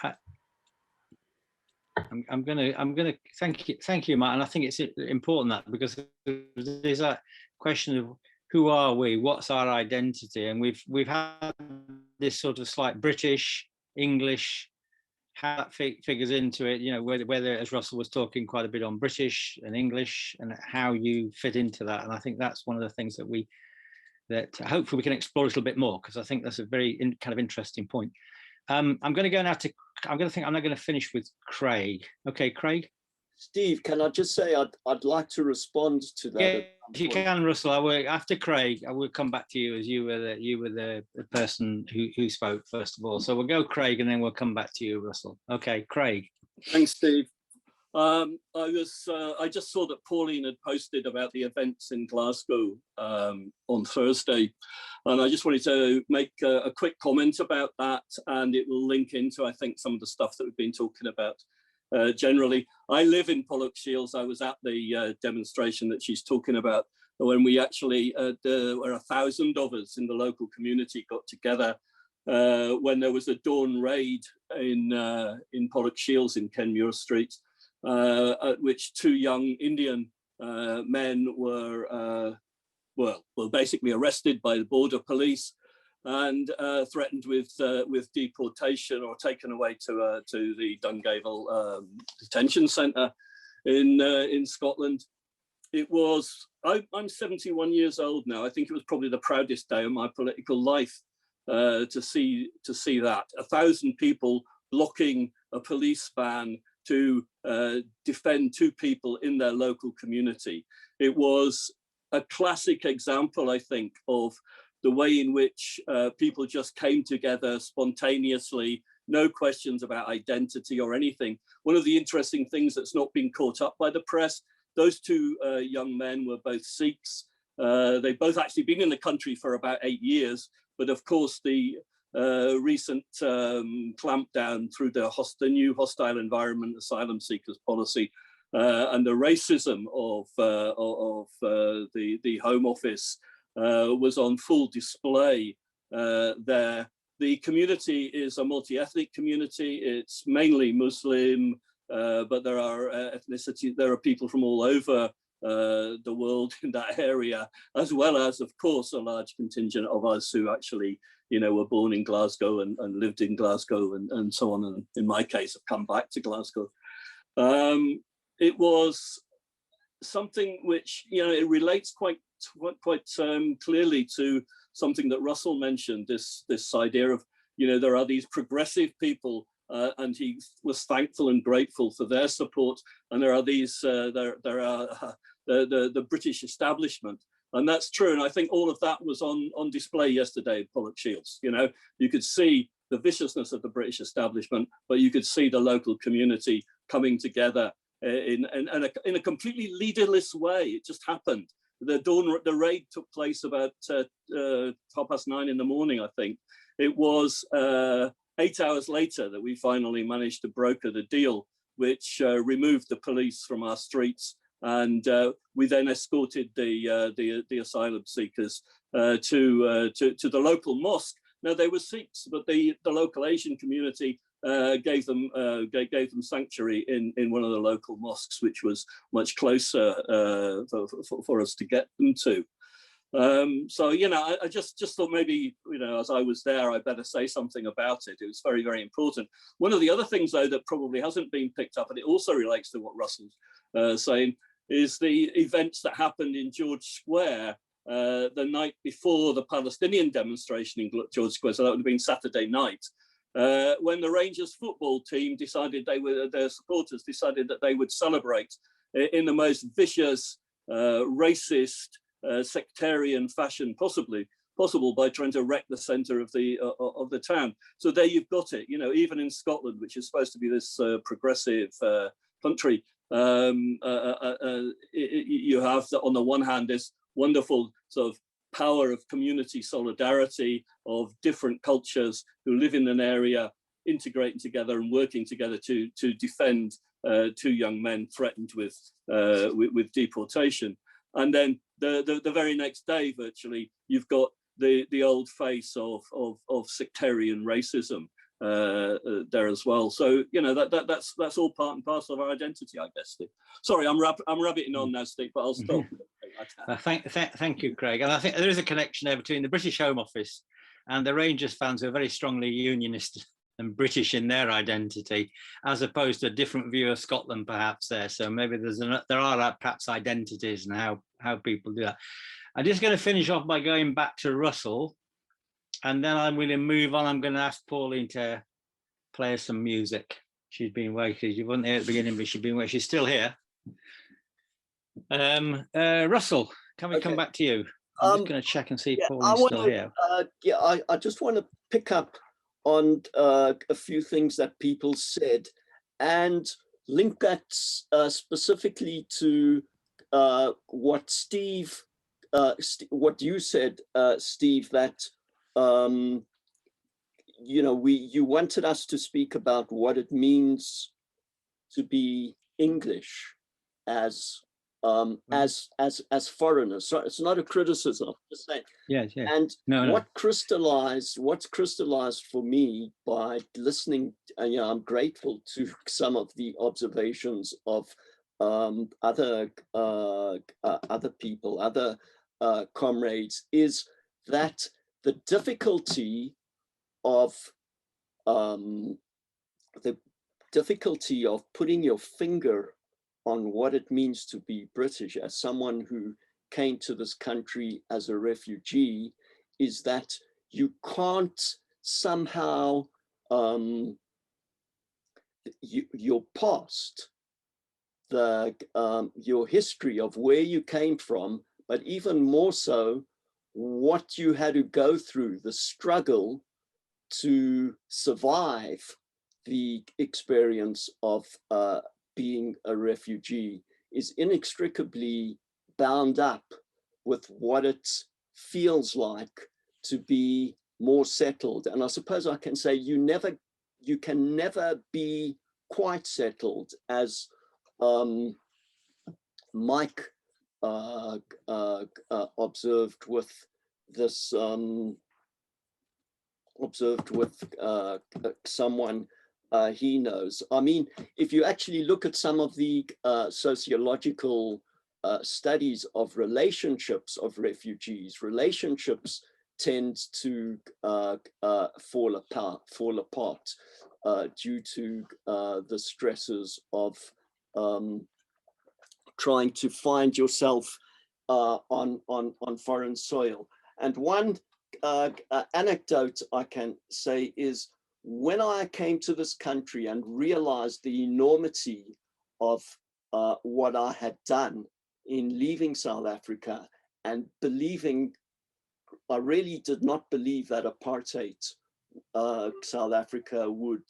I'm gonna thank you, Matt, and I think it's important that, because there's that question of who are we, what's our identity, and we've had this sort of slight British, English, how that figures into it, you know, whether, as Russell was talking quite a bit on British and English and how you fit into that, and I think that's one of the things that hopefully we can explore a little bit more, because I think that's a very kind of interesting point. I'm going to go now to, I'm going to finish with Craig. Okay, Craig. Steve, can I just say I'd like to respond to that. Yeah, if you can, Russell. I will, after Craig, I will come back to you, as you were the person who spoke first of all. So we'll go Craig, and then we'll come back to you, Russell. Okay, Craig. Thanks, Steve. I just saw that Pauline had posted about the events in Glasgow on Thursday, and I just wanted to make a quick comment about that, and it will link into, I think, some of the stuff that we've been talking about generally. I live in Pollokshields. I was at the demonstration that she's talking about, when we actually, there were 1,000 of us in the local community got together when there was a dawn raid in Pollokshields in Kenmure Street, at which 2 young Indian men were basically arrested by the border police and threatened with deportation or taken away to the Dungavel detention centre in Scotland. It was, I'm 71 years old now. I think it was probably the proudest day of my political life to see that 1,000 people blocking a police van to defend 2 people in their local community. It was a classic example, I think, of the way in which people just came together spontaneously, no questions about identity or anything. One of the interesting things that's not been caught up by the press, those 2 young men were both Sikhs. They've both actually been in the country for about 8 years, but of course the recent clampdown through the new hostile environment asylum seekers policy and the racism of the Home Office was on full display there. The community is a multi-ethnic community. It's mainly Muslim, but there are ethnicities. There are people from all over the world in that area, as well as, of course, a large contingent of us who actually, you know, were born in Glasgow and lived in Glasgow and so on. And in my case, have come back to Glasgow. It was something which, you know, it relates quite clearly to something that Russell mentioned, this idea of, you know, there are these progressive people, and he was thankful and grateful for their support, and there are these there are the British establishment, and that's true. And I think all of that was on display yesterday at Pollokshields. You know, you could see the viciousness of the British establishment, but you could see the local community coming together in a completely leaderless way. It just happened. The raid took place about 9:30 in the morning, I think. It was 8 hours later that we finally managed to broker the deal, which removed the police from our streets, and we then escorted the asylum seekers to the local mosque, Now they were Sikhs, but the local Asian community gave them sanctuary in one of the local mosques, which was much closer for us to get them to. So, you know, I just thought maybe, you know, as I was there, I better say something about it. It was very, very important. One of the other things, though, that probably hasn't been picked up, and it also relates to what Russell's saying, is the events that happened in George Square the night before the Palestinian demonstration in George Square. So that would have been Saturday night, when the Rangers football team decided their supporters decided that they would celebrate in the most vicious, racist, sectarian fashion possible by trying to wreck the centre of the town. So there you've got it. You know, even in Scotland, which is supposed to be this progressive country, you have on the one hand this wonderful sort of power of community solidarity of different cultures who live in an area, integrating together and working together to defend two young men threatened with deportation. And then the very next day, virtually, you've got the old face of sectarian racism there as well. So, you know, that's all part and parcel of our identity, I guess, Steve. Sorry, I'm rabbiting on now, Steve, but I'll stop. Thank you, Craig. And I think there is a connection there between the British Home Office and the Rangers fans, who are very strongly unionist and British in their identity, as opposed to a different view of Scotland, perhaps there. So maybe there are perhaps identities and how people do that. I'm just going to finish off by going back to Russell, and then I'm going to move on. I'm going to ask Pauline to play some music. She's been waiting. You weren't here at the beginning, but she's been waiting. She's still here. Russell, can we come back to you? I'm just going to check and see if Pauline's still here. I just want to pick up on a few things that people said and link that specifically to what what you said, Steve, that you know, you wanted us to speak about what it means to be English as foreigners. So it's not a criticism, I'm just saying. Yes, yes. And what's crystallized for me by listening, you know, I'm grateful to some of the observations of other people, other comrades, is that the difficulty of putting your finger on what it means to be British, as someone who came to this country as a refugee, is that you can't somehow, your past, your history of where you came from, but even more so, what you had to go through, the struggle to survive the experience of being a refugee, is inextricably bound up with what it feels like to be more settled. And I suppose I can say you can never be quite settled, as Mike observed with this, someone he knows. I mean, if you actually look at some of the sociological studies of relationships of refugees, relationships tend to fall apart due to the stresses of trying to find yourself on foreign soil. And one anecdote I can say is, when I came to this country and realized the enormity of what I had done in leaving South Africa, and believing, I really did not believe that apartheid South Africa would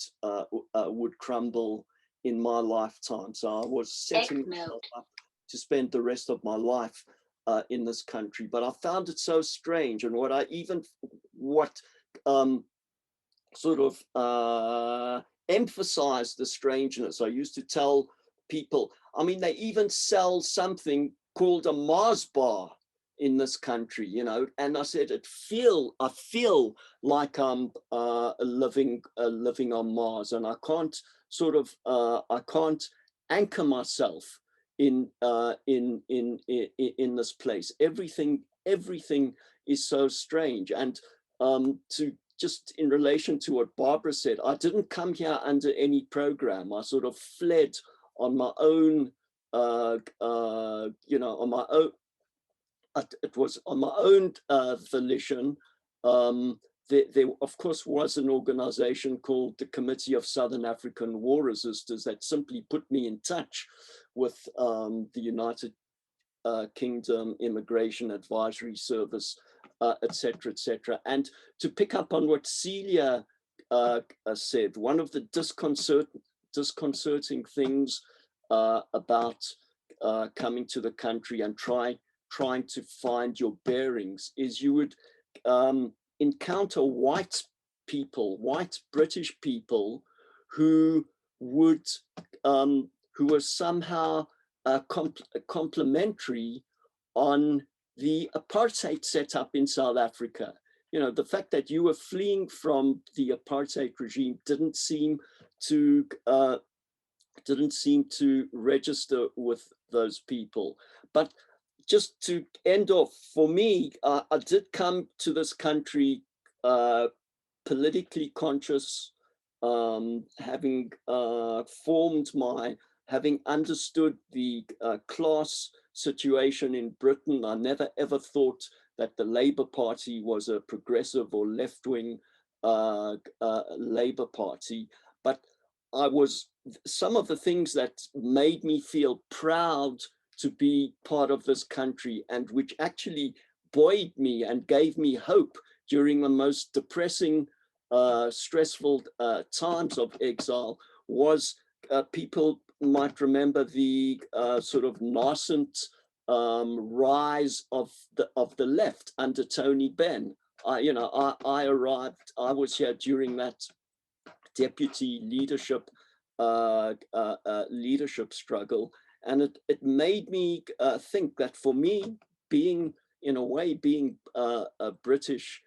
crumble in my lifetime. So I was setting myself up to spend the rest of my life in this country. But I found it so strange, and what sort of emphasized the strangeness. I used to tell people, I mean, they even sell something called a Mars bar in this country, you know. And I said, I feel like I'm living on Mars, and I can't sort of I can't anchor myself in this place. Everything is so strange. And to just in relation to what Barbara said, I didn't come here under any program. I sort of fled on my own, you know, on my own. It was on my own volition. There, of course, was an organization called the Committee of Southern African War Resisters that simply put me in touch with the United Kingdom Immigration Advisory Service, etc., etc. And to pick up on what Celia said, one of the disconcerting things about coming to the country and trying to find your bearings is you would encounter white people, white British people, who would who were somehow complimentary on the apartheid setup in South Africa. You know, the fact that you were fleeing from the apartheid regime didn't seem to register with those people. But just to end off, for me, I did come to this country politically conscious, having having understood the class situation in Britain. I never ever thought that the Labour Party was a progressive or left-wing Labour Party, but some of the things that made me feel proud to be part of this country, and which actually buoyed me and gave me hope during the most depressing, stressful times of exile, was people might remember the sort of nascent rise of the left under Tony Benn. I arrived, I was here during that deputy leadership struggle, and it made me think that for me, being in a way being a British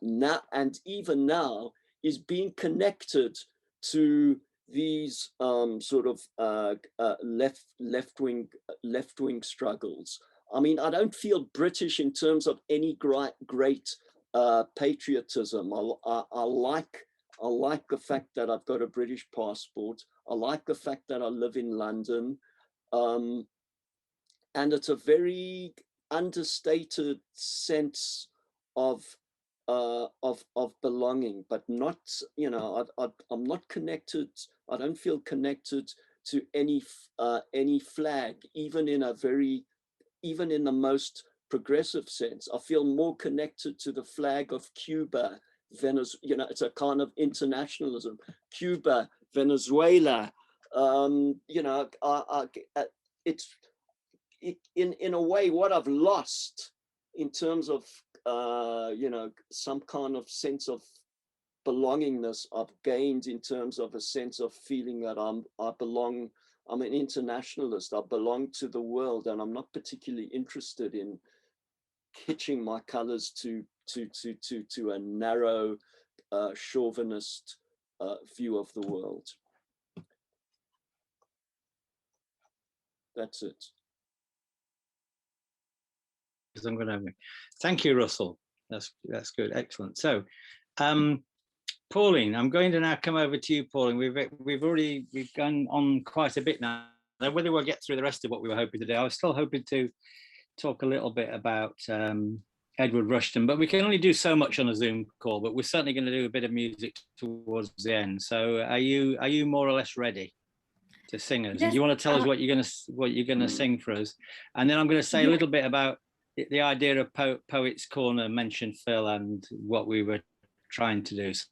now, and even now, is being connected to these sort of left-wing struggles. I mean, I don't feel British in terms of any great patriotism. I like the fact that I've got a British passport. I like the fact that I live in London, and it's a very understated sense of belonging, but not, you know, I'm not connected. I don't feel connected to any flag, even in the most progressive sense. I feel more connected to the flag of Cuba, Venezuela. You know, it's a kind of internationalism. Cuba, Venezuela. You know, it's in a way what I've lost in terms of you know, some kind of sense of belongingness I've gained in terms of a sense of feeling that I belong. I'm an internationalist. I belong to the world, and I'm not particularly interested in hitching my colors to a narrow chauvinist view of the world. That's it. I'm going to thank you, Russell. That's good, excellent. So, Pauline, I'm going to now come over to you, Pauline. We've gone on quite a bit now. Whether we'll get through the rest of what we were hoping to do, I was still hoping to talk a little bit about Edward Rushden, but we can only do so much on a Zoom call. But we're certainly going to do a bit of music towards the end. So, are you more or less ready to sing us? Yes, do you want to tell us what you're gonna sing for us? And then I'm going to say a little bit about the idea of Poets Corner, mentioned Phil, and what we were trying to do. So,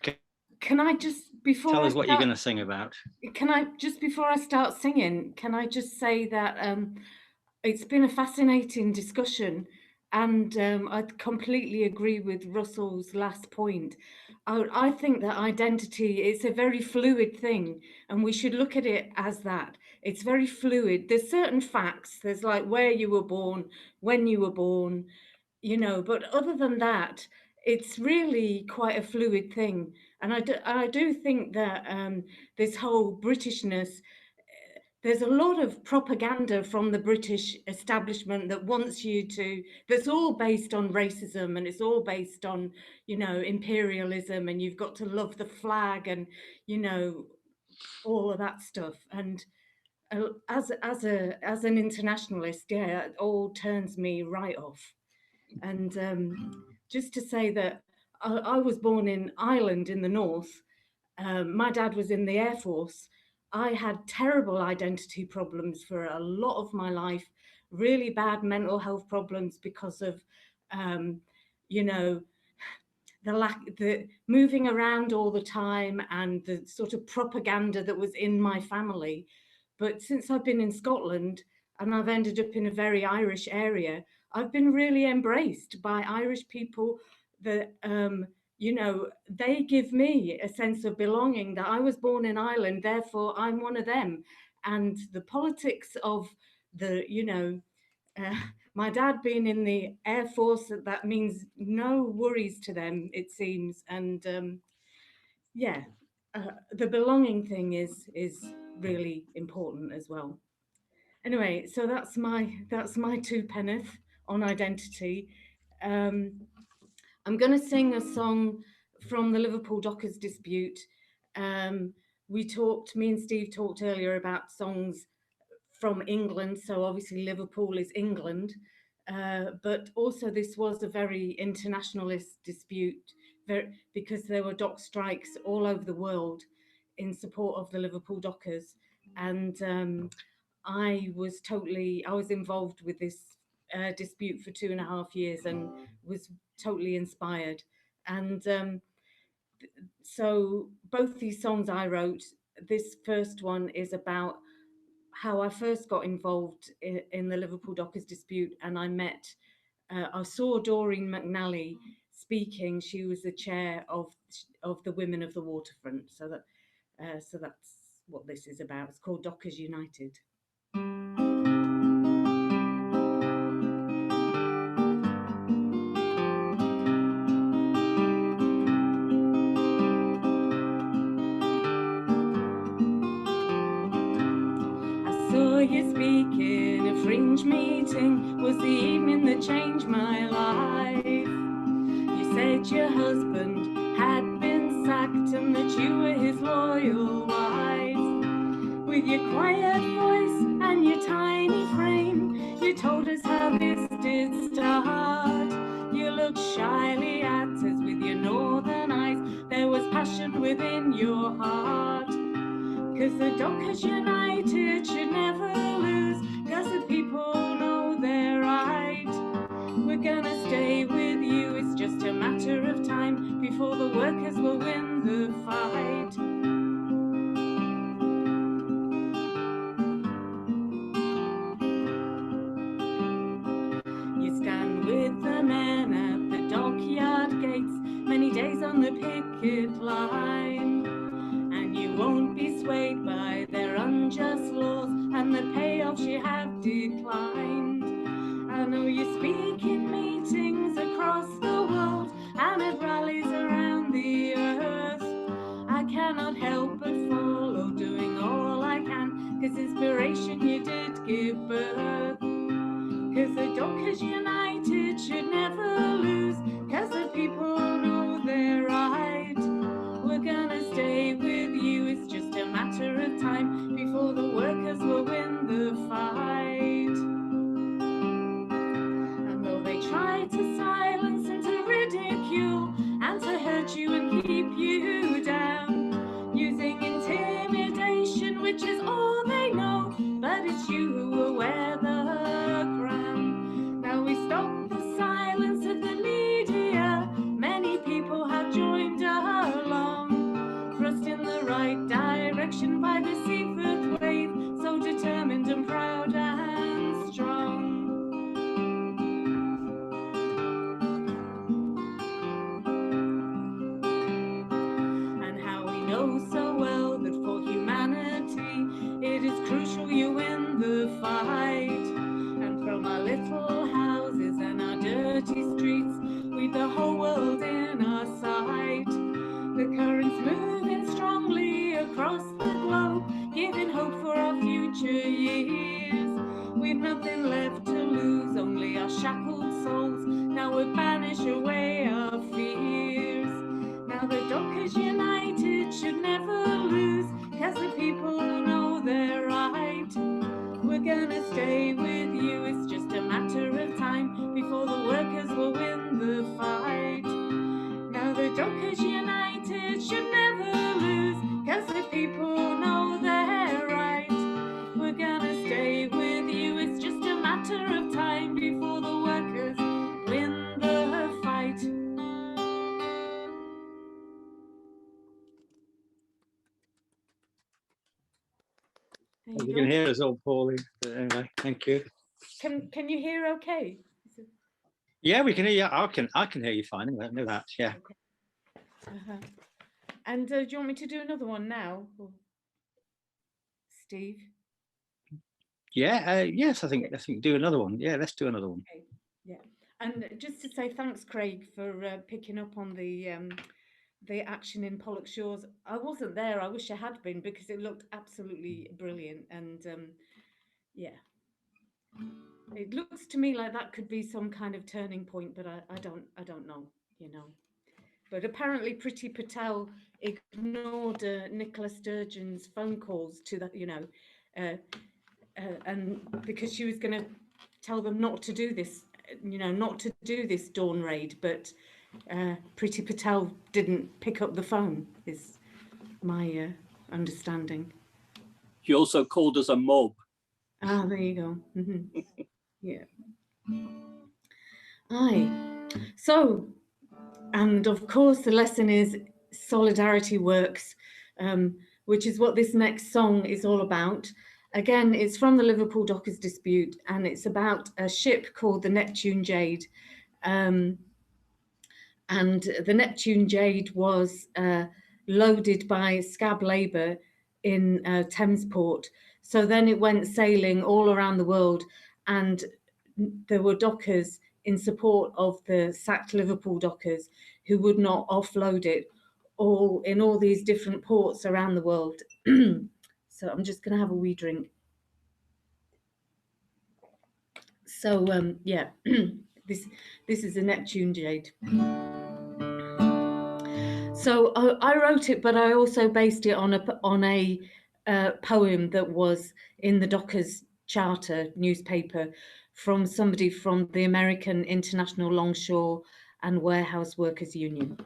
okay. Can I just, before tell us what you're going to sing about? Can I just, before I start singing, can I just say that it's been a fascinating discussion And I completely agree with Russell's last point. I think that identity is a very fluid thing, and we should look at it as that. It's very fluid. There's certain facts. There's like where you were born, when you were born, you know, but other than that, it's really quite a fluid thing. And I do think that this whole Britishness, there's a lot of propaganda from the British establishment that wants you to, that's all based on racism, and it's all based on, you know, imperialism, and you've got to love the flag, and, you know, all of that stuff. And as an internationalist, yeah, it all turns me right off. And just to say that I was born in Ireland in the north. My dad was in the Air Force. I had terrible identity problems for a lot of my life, really bad mental health problems because of, you know, the moving around all the time and the sort of propaganda that was in my family. But since I've been in Scotland and I've ended up in a very Irish area, I've been really embraced by Irish people that, you know, they give me a sense of belonging, that I was born in Ireland, therefore I'm one of them. And the politics of the, you know, my dad being in the Air Force, that means no worries to them, it seems. And yeah, the belonging thing is really important as well. Anyway, so that's my two penneth on identity. I'm going to sing a song from the Liverpool Dockers dispute. Me and Steve talked earlier about songs from England, so obviously Liverpool is England, but also this was a very internationalist dispute, because there were dock strikes all over the world in support of the Liverpool Dockers, and I was involved with this dispute for 2.5 years and was totally inspired. And so both these songs I wrote, this first one is about how I first got involved in the Liverpool Dockers dispute, and I saw Doreen McNally speaking. She was the chair of the Women of the Waterfront. So that's what this is about. It's called Dockers United. You speak in a fringe meeting, was the evening that changed my life. You said your husband had been sacked and that you were his loyal wife. With your quiet voice and your tiny frame, you told us how this did start. You looked shyly at us with your northern eyes. There was passion within your heart. 'Cause the Dockers United should never lose, 'cause the people know they're right. We're gonna stay with you, it's just a matter of time before the workers will win the fight. You stand with the men at the dockyard gates, many days on the picket line. You won't be swayed by their unjust laws and the payoffs you have declined. I know you speak in meetings across the world and at rallies around the earth. I cannot help but follow, doing all I can, 'cause inspiration you did give birth. 'Cause the Dockers United should never lose, 'cause the people know they're right. We're gonna stay with you, it's just a matter of time before the workers will win the fight. And though they try to silence and to ridicule and to hurt you and keep you down, using intimidation, which is all they know, but it's you who will wear the crown. Now we stop the silence of the media, many people have joined along, thrust in the right direction by the seafood wave, so determined and proud and strong. so well that for humanity it is crucial you win the fight. And from our little houses and our dirty streets, we've the whole world in our sight. The current's moving strongly across the globe, giving hope for our future years. We've nothing left to lose, only our shackled souls. Now we banish away our fears. Now the Dockers United should never lose, 'cause the people know they're right. We're gonna stay with you, it's just a matter of time before the workers will win the fight. Now the Dockers United should never lose, 'cause the people know they're right. We're gonna stay with you, it's just a matter of time before the workers win the fight. You can hear us all, Pauline. But anyway, thank you. Can you hear okay? Yeah, we can hear you. I can hear you fine. I know that. Yeah. Okay. And do you want me to do another one now, Steve? Yeah. Yes, I think do another one. Yeah, let's do another one. Okay. Yeah. And just to say thanks, Craig, for picking up on the action in Pollock Shores. I wasn't there. I wish I had been, because it looked absolutely brilliant. And yeah, it looks to me like that could be some kind of turning point, but I don't know, you know. But apparently Priti Patel ignored Nicola Sturgeon's phone calls to that, you know, and because she was going to tell them not to do this, you know, not to do this dawn raid, but Priti Patel didn't pick up the phone, is my understanding. She also called us a mob. Ah, there you go. Mm-hmm. Yeah. Aye. So, and of course the lesson is solidarity works, which is what this next song is all about. Again, it's from the Liverpool Dockers dispute, and it's about a ship called the Neptune Jade. And the Neptune Jade was loaded by scab labour in Thamesport. So then it went sailing all around the world, and there were dockers in support of the sacked Liverpool dockers who would not offload it all in all these different ports around the world. So I'm just going to have a wee drink. So yeah, this is a Neptune Jade. So I wrote it, but I also based it on a poem that was in the Dockers Charter newspaper from somebody from the American International Longshore and Warehouse Workers Union.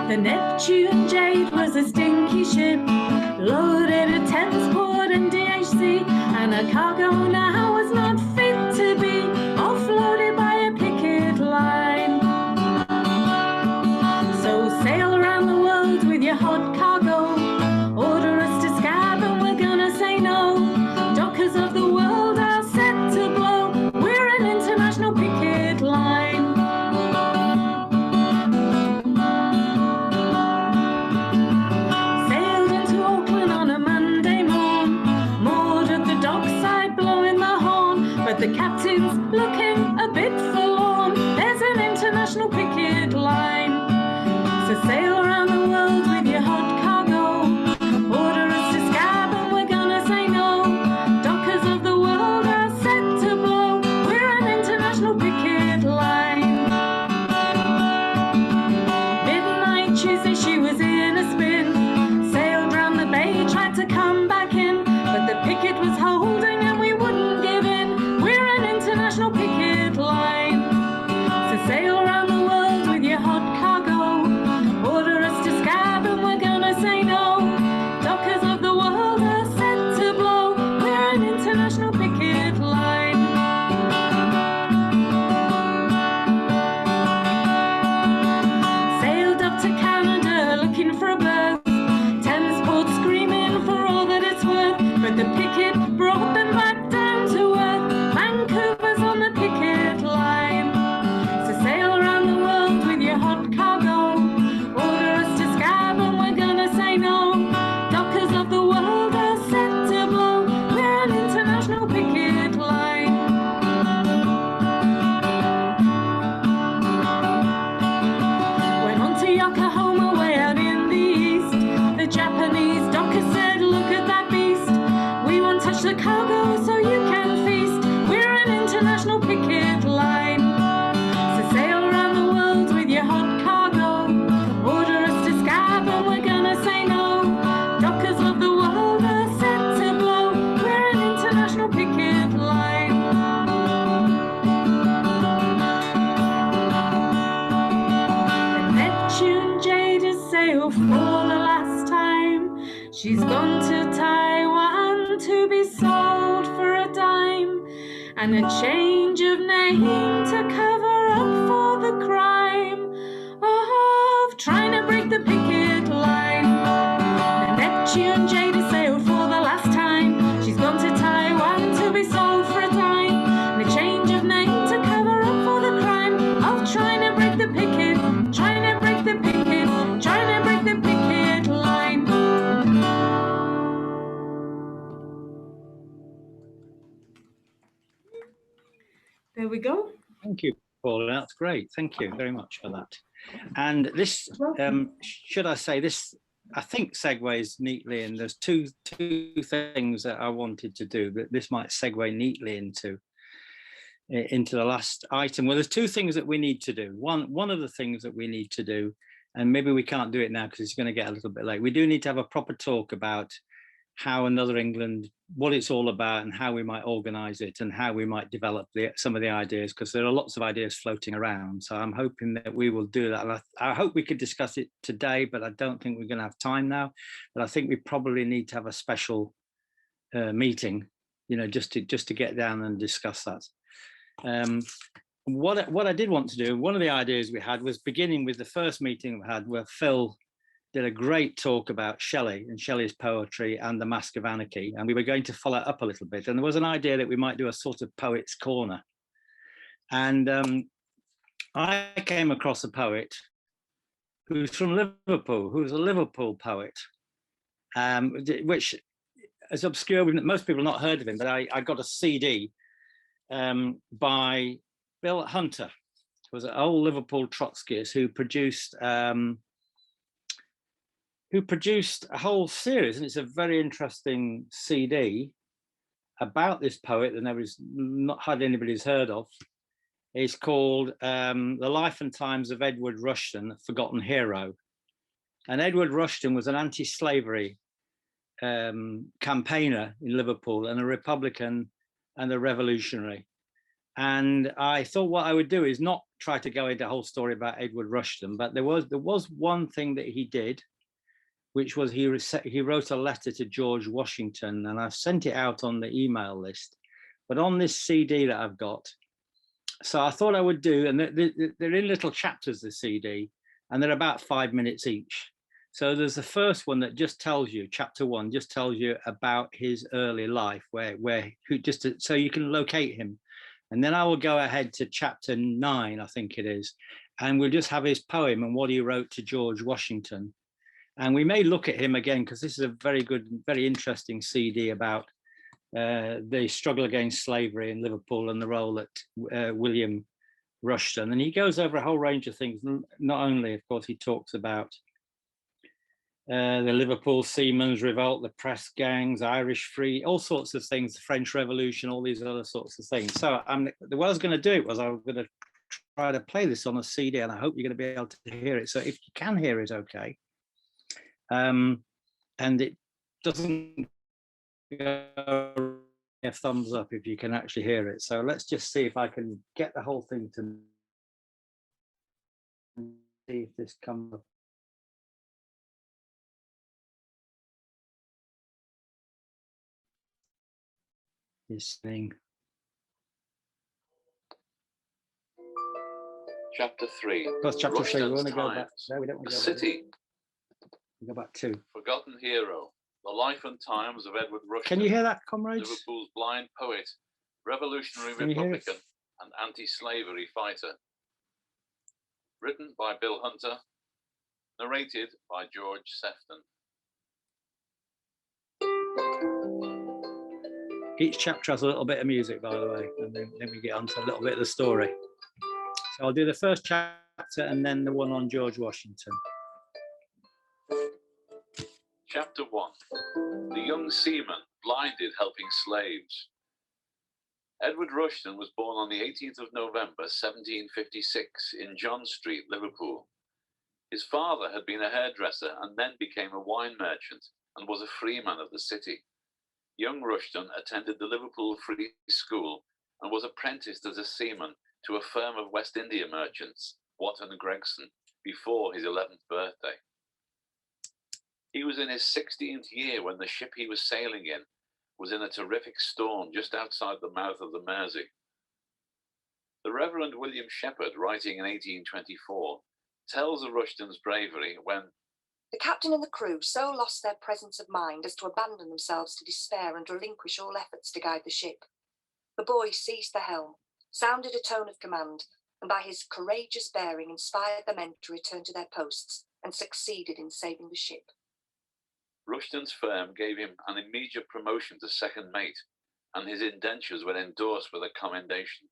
The Neptune Jade was a stinky ship loaded at Thamesport and DHC, and her cargo now was not fit to be offloaded by a picket line. So sail around the world with your hot cargo, order us to scab and we're gonna say no. Dockers of the world are set to blow, we're an international picket line. Sailed into Auckland on a Monday morn, moored at the dockside blowing the horn, but the captain's looking a bit forlorn, there's an international picket line. So sail around the world with your hot cargo, order us to scab and we're gonna say no. Dockers of the world are set to blow, we're an international picket line. Midnight Tuesday she was in a spin, sailed round the bay, tried to come back in, but the picket was holding and we wouldn't give in, we're an international picket line. So sail around the world with your hot cargo, order us to scab and we're gonna say no. Dockers of the world are set to blow, we're an international picket line. Sailed up to Canada looking for a berth, sail for the last time. She's gone to Taiwan to be sold for a dime, and a change of name to cover up for the crime of trying to break the picket line. The Neptune Jade has sailed for the last time. She's gone to Taiwan to be sold for a dime, and a change of name to cover up for the crime of trying to break the picket, trying to break the picket, trying to break the picket line. There we go. Thank you, Paul. That's great. Thank you very much for that. And this, should I say, this, I think segues neatly in. There's two things that I wanted to do, but this might segue neatly into the last item. Well, there's two things that we need to do. One of the things that we need to do, and maybe we can't do it now because it's going to get a little bit late. We do need to have a proper talk about how Another England, what it's all about, and how we might organise it, and how we might develop some of the ideas, because there are lots of ideas floating around. So I'm hoping that we will do that. And I hope we could discuss it today, but I don't think we're going to have time now. But I think we probably need to have a special meeting, you know, just to get down and discuss that. What I did want to do, one of the ideas we had was beginning with the first meeting we had, where Phil did a great talk about Shelley and Shelley's poetry and the Mask of Anarchy, and we were going to follow it up a little bit. And there was an idea that we might do a sort of poet's corner. And I came across a poet who's from Liverpool, who's a Liverpool poet, which is obscure. Most people have not heard of him, but I got a CD by Bill Hunter, who was an old Liverpool Trotskyist who produced a whole series, and it's a very interesting CD about this poet that not hardly anybody's heard of. It's called The Life and Times of Edward Rushden, Forgotten Hero. And Edward Rushden was an anti-slavery campaigner in Liverpool, and a Republican and a revolutionary. And I thought what I would do is not try to go into a whole story about Edward Rushden, but there was one thing that he did, which was he wrote a letter to George Washington, and I sent it out on the email list. But on this CD that I've got, so I thought I would do, and they're in little chapters, the CD, and they're about 5 minutes each. So there's the first one that just tells you, chapter 1, just tells you about his early life, so you can locate him. And then I will go ahead to chapter 9, I think it is, and we'll just have his poem and what he wrote to George Washington. And we may look at him again, because this is a very good, very interesting CD about the struggle against slavery in Liverpool and the role that William Rushden. And he goes over a whole range of things. Not only, of course, he talks about the Liverpool Seamen's Revolt, the press gangs, Irish Free, all sorts of things, the French Revolution, all these other sorts of things. So the way I was going to do it was I was going to try to play this on a CD, and I hope you're going to be able to hear it. So if you can hear it, okay. And it doesn't go a thumbs up if you can actually hear it. So let's just see if I can get the whole thing to see if this comes up. This thing. Chapter 3. That's chapter 3. We want to go back. No, we don't want to the go city. Back. We go back 2. Forgotten hero. The life and times of Edward Rushden. Can you hear that, comrades? Liverpool's blind poet, revolutionary Republican, and anti-slavery fighter. Written by Bill Hunter. Narrated by George Sefton. Each chapter has a little bit of music, by the way, and then we get on to a little bit of the story. So I'll do the first chapter and then the one on George Washington. Chapter 1. The young seaman blinded helping slaves. Edward Rushden was born on the 18th of November 1756 in John Street, Liverpool. His father had been a hairdresser and then became a wine merchant and was a freeman of the city. Young Rushden attended the Liverpool Free School and was apprenticed as a seaman to a firm of West India merchants, Watt and Gregson, before his 11th birthday. He was in his 16th year when the ship he was sailing in was in a terrific storm just outside the mouth of the Mersey. The Reverend William Shepherd, writing in 1824, tells of Rushden's bravery when the captain and the crew so lost their presence of mind as to abandon themselves to despair and relinquish all efforts to guide the ship. The boy seized the helm, sounded a tone of command, and by his courageous bearing inspired the men to return to their posts and succeeded in saving the ship. Rushden's firm gave him an immediate promotion to second mate, and his indentures were endorsed with a commendation.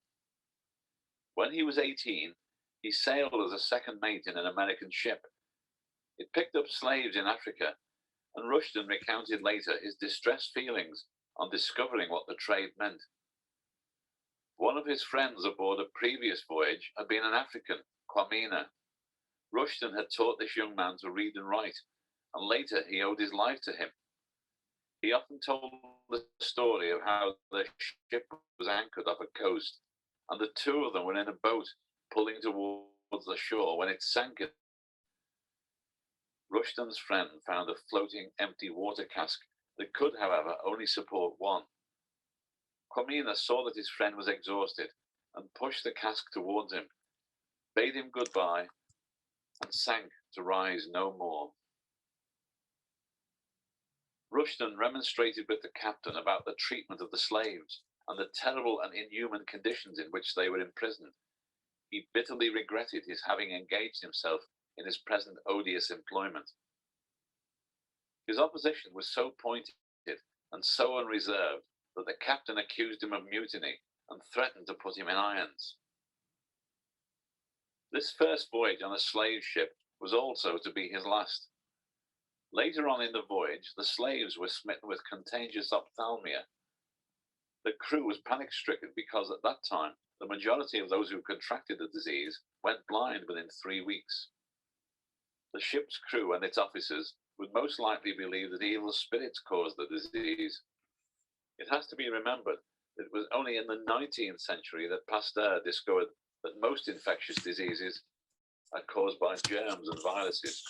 When he was 18, he sailed as a second mate in an American ship. It picked up slaves in Africa, and Rushden recounted later his distressed feelings on discovering what the trade meant. One of his friends aboard a previous voyage had been an African, Kwamina. Rushden had taught this young man to read and write, and later he owed his life to him. He often told the story of how the ship was anchored off a coast, and the two of them were in a boat pulling towards the shore when it sank. Rushden's friend found a floating empty water cask that could, however, only support one. Kwamina saw that his friend was exhausted and pushed the cask towards him, bade him goodbye, and sank to rise no more. Rushden remonstrated with the captain about the treatment of the slaves and the terrible and inhuman conditions in which they were imprisoned. He bitterly regretted his having engaged himself in his present odious employment. His opposition was so pointed and so unreserved that the captain accused him of mutiny and threatened to put him in irons. This first voyage on a slave ship was also to be his last. Later on in the voyage, the slaves were smitten with contagious ophthalmia. The crew was panic-stricken because at that time, the majority of those who contracted the disease went blind within 3 weeks. The ship's crew and its officers would most likely believe that evil spirits caused the disease. It has to be remembered that it was only in the 19th century that Pasteur discovered that most infectious diseases are caused by germs and viruses.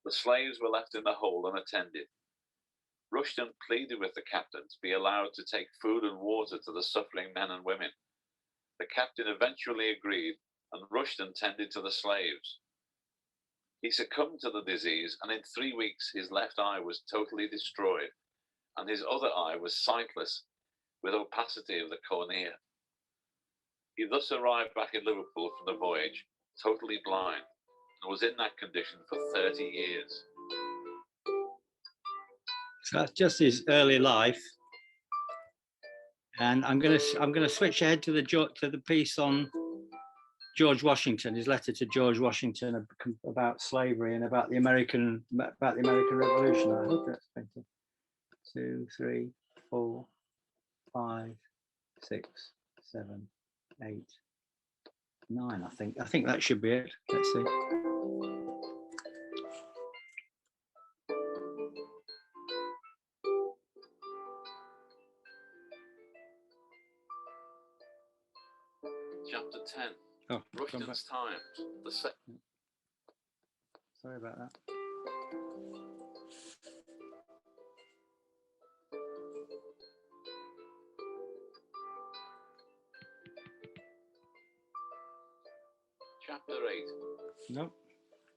The slaves were left in the hold unattended. Rushden pleaded with the captain to be allowed to take food and water to the suffering men and women. The captain eventually agreed, and Rushden tended to the slaves. He succumbed to the disease, and in 3 weeks his left eye was totally destroyed, and his other eye was sightless, with opacity of the cornea. He thus arrived back in Liverpool from the voyage, totally blind, and was in that condition for 30 years. So that's just his early life, and I'm going to switch ahead to the piece on George Washington, his letter to George Washington about slavery and about the American Revolution. I hope that's printed. 2, 3, 4, 5, 6, 7, 8, 9. I think that should be it. Let's see. Chapter 10. Oh, Rushden's Times. Sorry about that. Chapter 8. Nope.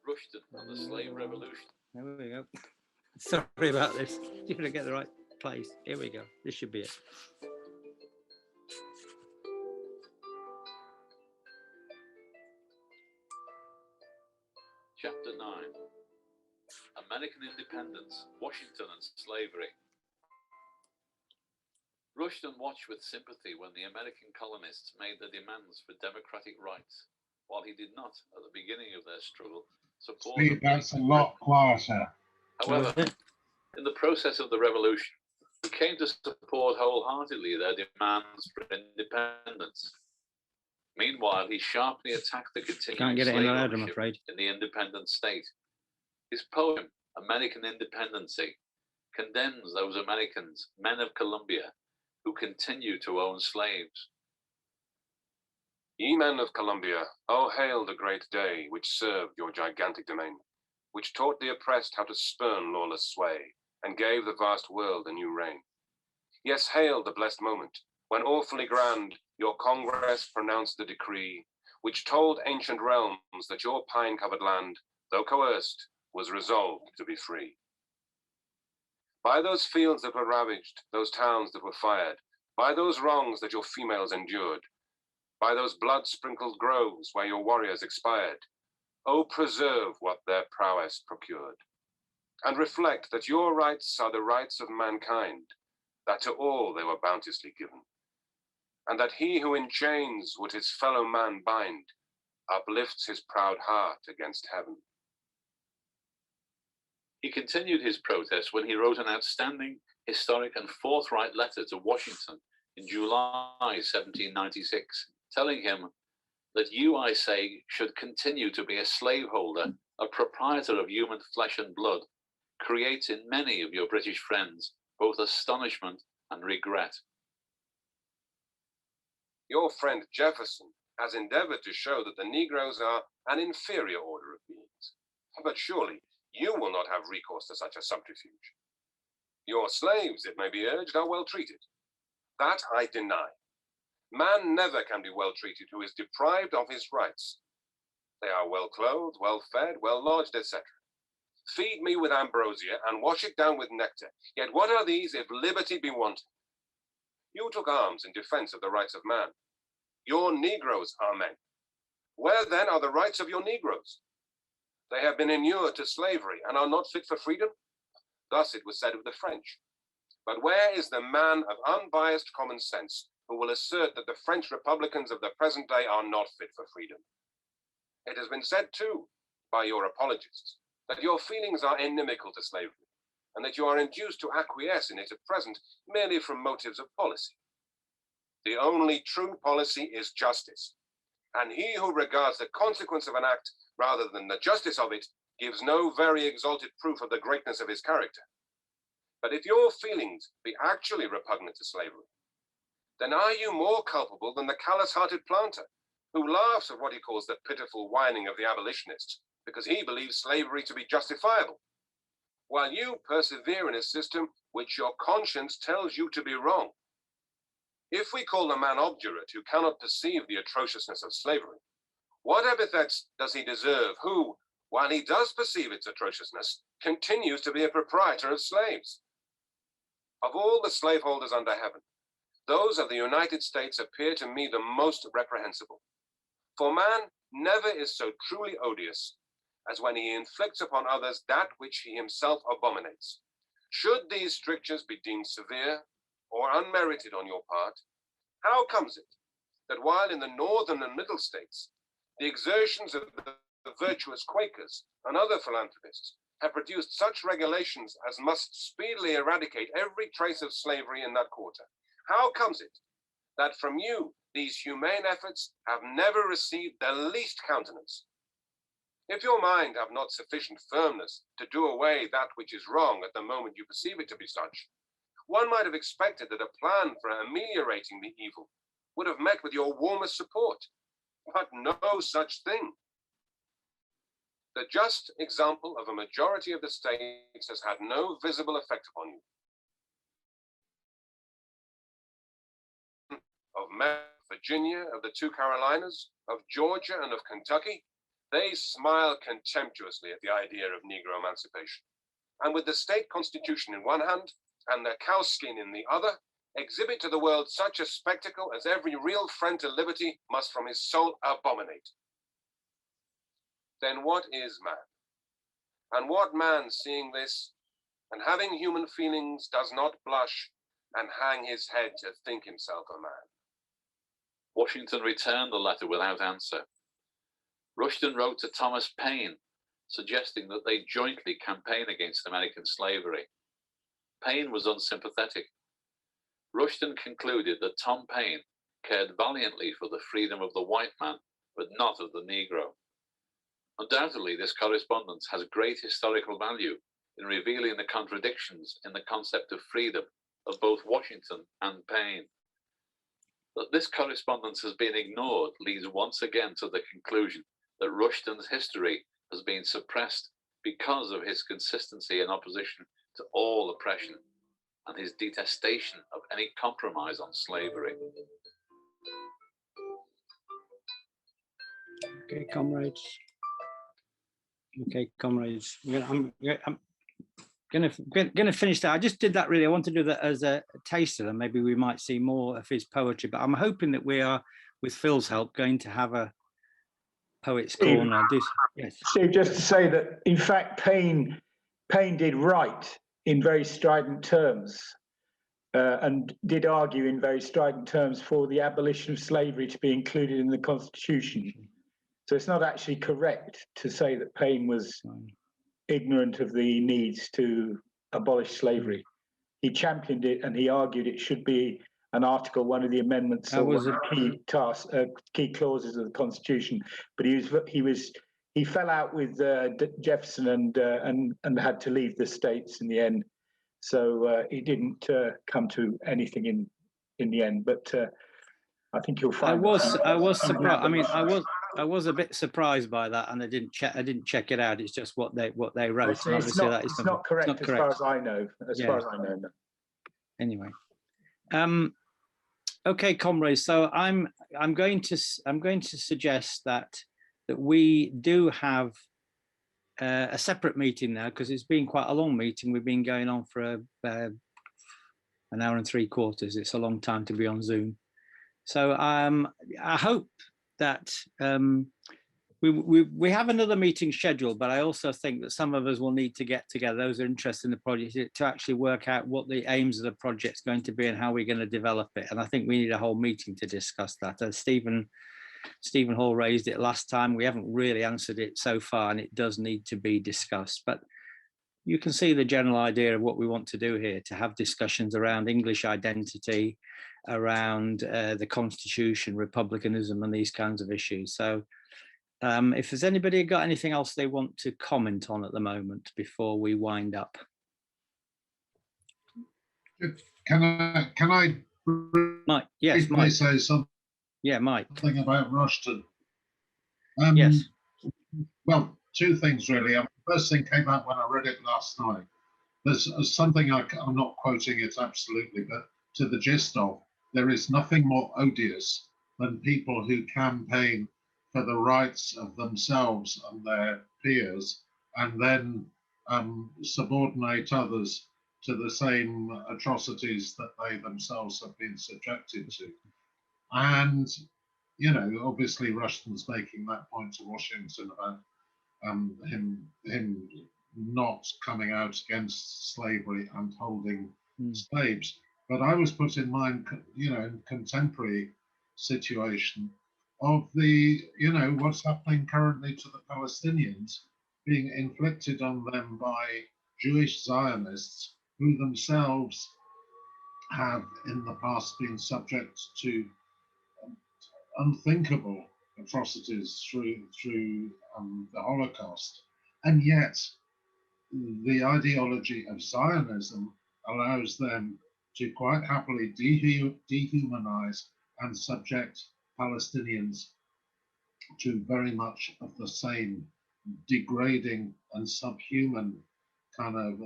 Rushden and the Slave Revolution. There we go. Sorry about this. You're going to get the right place. Here we go. This should be it. Chapter 9. American Independence, Washington and Slavery. Rushden watched with sympathy when the American colonists made their demands for democratic rights, while he did not, at the beginning of their struggle, support them. That's a lot quieter. However, in the process of the revolution, he came to support wholeheartedly their demands for independence. Meanwhile, he sharply attacked the continuing slave ownership in the independent state. His poem, American Independency, condemns those Americans, men of Columbia, who continue to own slaves. Ye men of Columbia, oh hail the great day which served your gigantic domain. which taught the oppressed how to spurn lawless sway, and gave the vast world a new reign. Yes, hail the blessed moment, when awfully grand your Congress pronounced the decree, which told ancient realms that your pine-covered land, though coerced, was resolved to be free. By those fields that were ravaged, those towns that were fired, by those wrongs that your females endured, by those blood-sprinkled groves where your warriors expired, oh, preserve what their prowess procured. And reflect that your rights are the rights of mankind, that to all they were bounteously given, and that he who in chains would his fellow man bind, uplifts his proud heart against heaven. He continued his protest when he wrote an outstanding, historic and forthright letter to Washington in July 1796, telling him that you, I say, should continue to be a slaveholder, a proprietor of human flesh and blood, creates in many of your British friends both astonishment and regret. Your friend Jefferson has endeavored to show that the Negroes are an inferior order of beings, but surely you will not have recourse to such a subterfuge. Your slaves, it may be urged, are well treated. That I deny. Man never can be well treated who is deprived of his rights. They are well clothed, well fed, well lodged, etc. Feed me with ambrosia and wash it down with nectar. Yet what are these if liberty be wanting? You took arms in defense of the rights of man. Your Negroes are men. Where then are the rights of your Negroes? They have been inured to slavery and are not fit for freedom. Thus it was said of the French. But where is the man of unbiased common sense who will assert that the French Republicans of the present day are not fit for freedom? It has been said too, by your apologists, that your feelings are inimical to slavery, and that you are induced to acquiesce in it at present merely from motives of policy. The only true policy is justice, and he who regards the consequence of an act rather than the justice of it gives no very exalted proof of the greatness of his character. But if your feelings be actually repugnant to slavery, then are you more culpable than the callous-hearted planter, who laughs at what he calls the pitiful whining of the abolitionists, because he believes slavery to be justifiable, while you persevere in a system which your conscience tells you to be wrong? If we call the man obdurate who cannot perceive the atrociousness of slavery, what epithets does he deserve who, while he does perceive its atrociousness, continues to be a proprietor of slaves? Of all the slaveholders under heaven, those of the United States appear to me the most reprehensible. For man never is so truly odious as when he inflicts upon others that which he himself abominates. Should these strictures be deemed severe or unmerited on your part, how comes it that while in the northern and middle states, the exertions of the virtuous Quakers and other philanthropists have produced such regulations as must speedily eradicate every trace of slavery in that quarter, how comes it that from you these humane efforts have never received the least countenance? If your mind have not sufficient firmness to do away that which is wrong at the moment you perceive it to be such, one might have expected that a plan for ameliorating the evil would have met with your warmest support, but no such thing. The just example of a majority of the states has had no visible effect upon you. Of Virginia, of the two Carolinas, of Georgia, and of Kentucky, they smile contemptuously at the idea of Negro emancipation, and with the state constitution in one hand and the cowskin in the other, exhibit to the world such a spectacle as every real friend to liberty must from his soul abominate. Then what is man? And what man, seeing this, and having human feelings, does not blush and hang his head to think himself a man? Washington returned the letter without answer. Rushden wrote to Thomas Paine, suggesting that they jointly campaign against American slavery. Paine was unsympathetic. Rushden concluded that Tom Paine cared valiantly for the freedom of the white man, but not of the Negro. Undoubtedly, this correspondence has great historical value in revealing the contradictions in the concept of freedom of both Washington and Paine. That this correspondence has been ignored leads once again to the conclusion that Rushden's history has been suppressed because of his consistency and opposition to all oppression and his detestation of any compromise on slavery. Okay, comrades. Okay, comrades. I'm gonna finish that. I just did that really. I want to do that as a taster, and maybe we might see more of his poetry. But I'm hoping that we are, with Phil's help, going to have a poet's corner. Yes. Steve, just to say that in fact, Paine did write in very strident terms and did argue in very strident terms for the abolition of slavery to be included in the Constitution. So it's not actually correct to say that Paine was ignorant of the needs to abolish slavery. He championed it and he argued it should be an article, one of the amendments, or one of the key clauses of the Constitution. But he fell out with Jefferson and had to leave the States in the end. So he didn't come to anything in the end. But I think you'll find. I was surprised. I mean, I was a bit surprised by that, and I didn't check it out. It's just what they wrote. It's not correct as far as I know. Far as I know. No. Anyway, okay, comrades. So I'm going to suggest that we do have a separate meeting now, because it's been quite a long meeting. We've been going on for an hour and 3/4. It's a long time to be on Zoom. So I hope that we have another meeting scheduled, but I also think that some of us will need to get together, those who are interested in the project, to actually work out what the aims of the project's going to be and how we're going to develop it. And I think we need a whole meeting to discuss that. As Stephen Hall raised it last time, we haven't really answered it so far, and it does need to be discussed. But you can see the general idea of what we want to do here, to have discussions around English identity, around the Constitution, republicanism, and these kinds of issues. So if there's anybody got anything else they want to comment on at the moment before we wind up. Can I Mike? Yes, Mike. Say something? Yeah, Mike. Something about Rushden. Yes. Well, two things really. The first thing came out when I read it last night. There's something I'm not quoting it absolutely, but to the gist of, there is nothing more odious than people who campaign for the rights of themselves and their peers and then subordinate others to the same atrocities that they themselves have been subjected to. And, you know, obviously Rushden's making that point to Washington about him not coming out against slavery and holding slaves. But I was put in mind, you know, in contemporary situation of the, you know, what's happening currently to the Palestinians being inflicted on them by Jewish Zionists who themselves have in the past been subject to unthinkable atrocities through the Holocaust. And yet the ideology of Zionism allows them to quite happily dehumanize and subject Palestinians to very much of the same degrading and subhuman kind of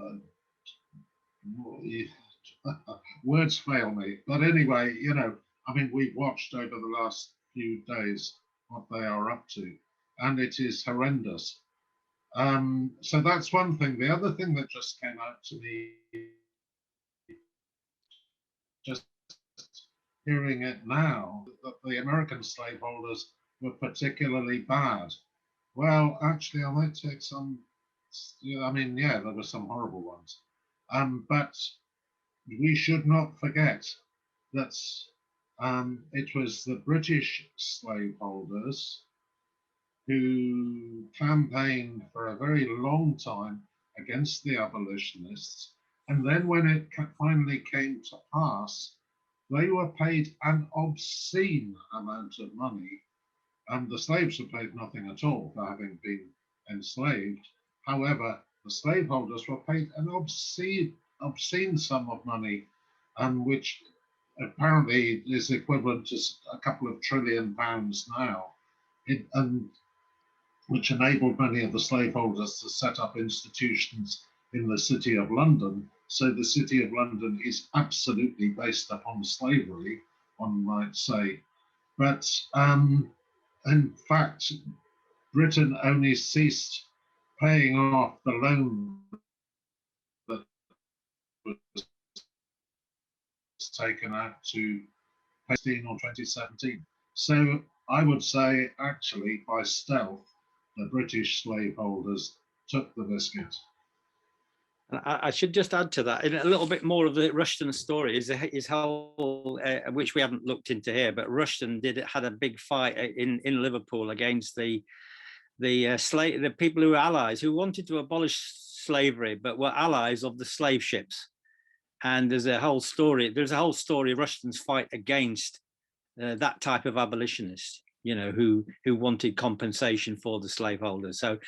words fail me. But anyway, you know, I mean, we've watched over the last few days what they are up to, and it is horrendous. So that's one thing. The other thing that just came out to me, just hearing it now, that the American slaveholders were particularly bad. Well, actually, I might take some, I mean, yeah, there were some horrible ones. But we should not forget that it was the British slaveholders who campaigned for a very long time against the abolitionists. And then when it finally came to pass, they were paid an obscene amount of money, and the slaves were paid nothing at all for having been enslaved. However, the slaveholders were paid an obscene sum of money, which apparently is equivalent to a couple of £1 trillion now. And which enabled many of the slaveholders to set up institutions in the City of London. So the City of London is absolutely based upon slavery, one might say. But in fact, Britain only ceased paying off the loan that was taken out to 2016 or 2017. So I would say, actually, by stealth, the British slaveholders took the biscuit. And I should just add to that, a little bit more of the Rushden story is his whole, which we haven't looked into here, but Rushden had a big fight in Liverpool against the people who were allies, who wanted to abolish slavery, but were allies of the slave ships. And there's a whole story, Rushden's fight against that type of abolitionist, you know, who wanted compensation for the slaveholders. So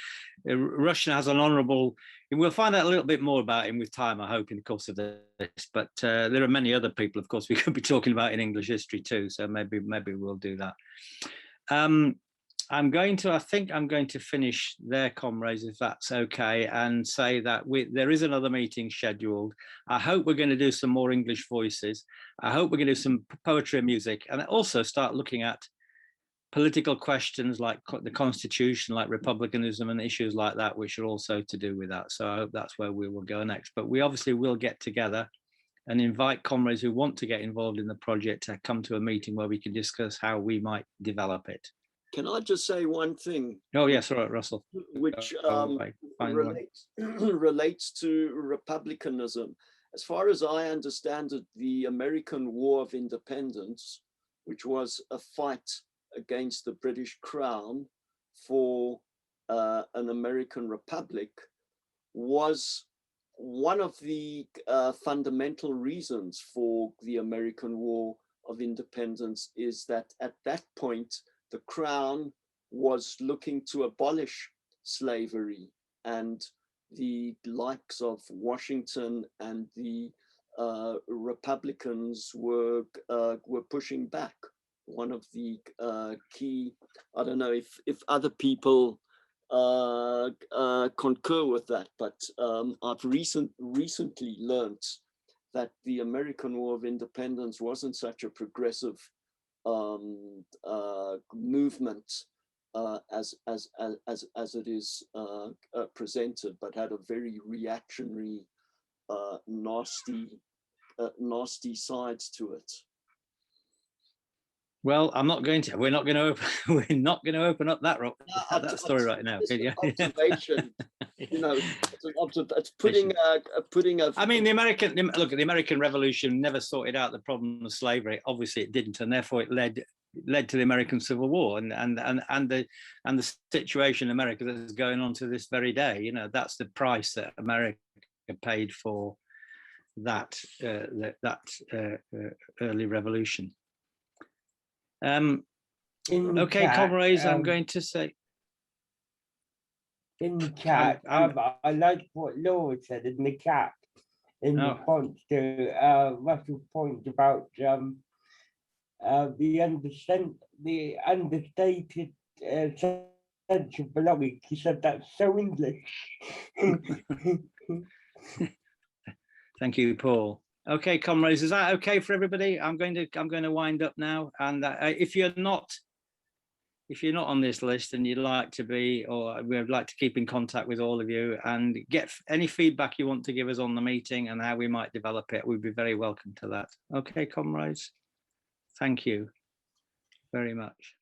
Rushden has an honourable, we'll find out a little bit more about him with time, I hope, in the course of this, but there are many other people, of course, we could be talking about in English history too, so maybe we'll do that. I think I'm going to finish there, comrades, if that's okay, and say that there is another meeting scheduled. I hope we're going to do some more English voices. I hope we're going to do some poetry and music, and also start looking at political questions like the Constitution, like republicanism and issues like that, which are also to do with that. So I hope that's where we will go next. But we obviously will get together and invite comrades who want to get involved in the project to come to a meeting where we can discuss how we might develop it. Can I just say one thing? Oh, yes, all right, Russell. Which relates to republicanism. As far as I understand it, the American War of Independence, which was a fight against the British Crown for an American republic, was one of the fundamental reasons for the American War of Independence, is that at that point, the Crown was looking to abolish slavery, and the likes of Washington and the Republicans were pushing back. One of the key, I don't know if other people concur with that, but I've recently learned that the American War of Independence wasn't such a progressive movement as it is presented, but had a very reactionary, nasty sides to it. Well, we're not going to open up that story right now. Observation, you know, it's putting a. I mean, the American Revolution never sorted out the problem of slavery. Obviously, it didn't, and therefore it led to the American Civil War and the situation in America that is going on to this very day. You know, that's the price that America paid for that early revolution. Okay, chat, comrades, I'm going to say in the chat, I like what Laura said in the chat in response to Russell's point about the understated sense of belonging. He said that's so English. Thank you, Paul. Okay, comrades, is that okay for everybody? I'm going to wind up now. And if you're not on this list and you'd like to be, or we'd like to keep in contact with all of you and get any feedback you want to give us on the meeting and how we might develop it, we'd be very welcome to that. Okay, comrades, thank you very much.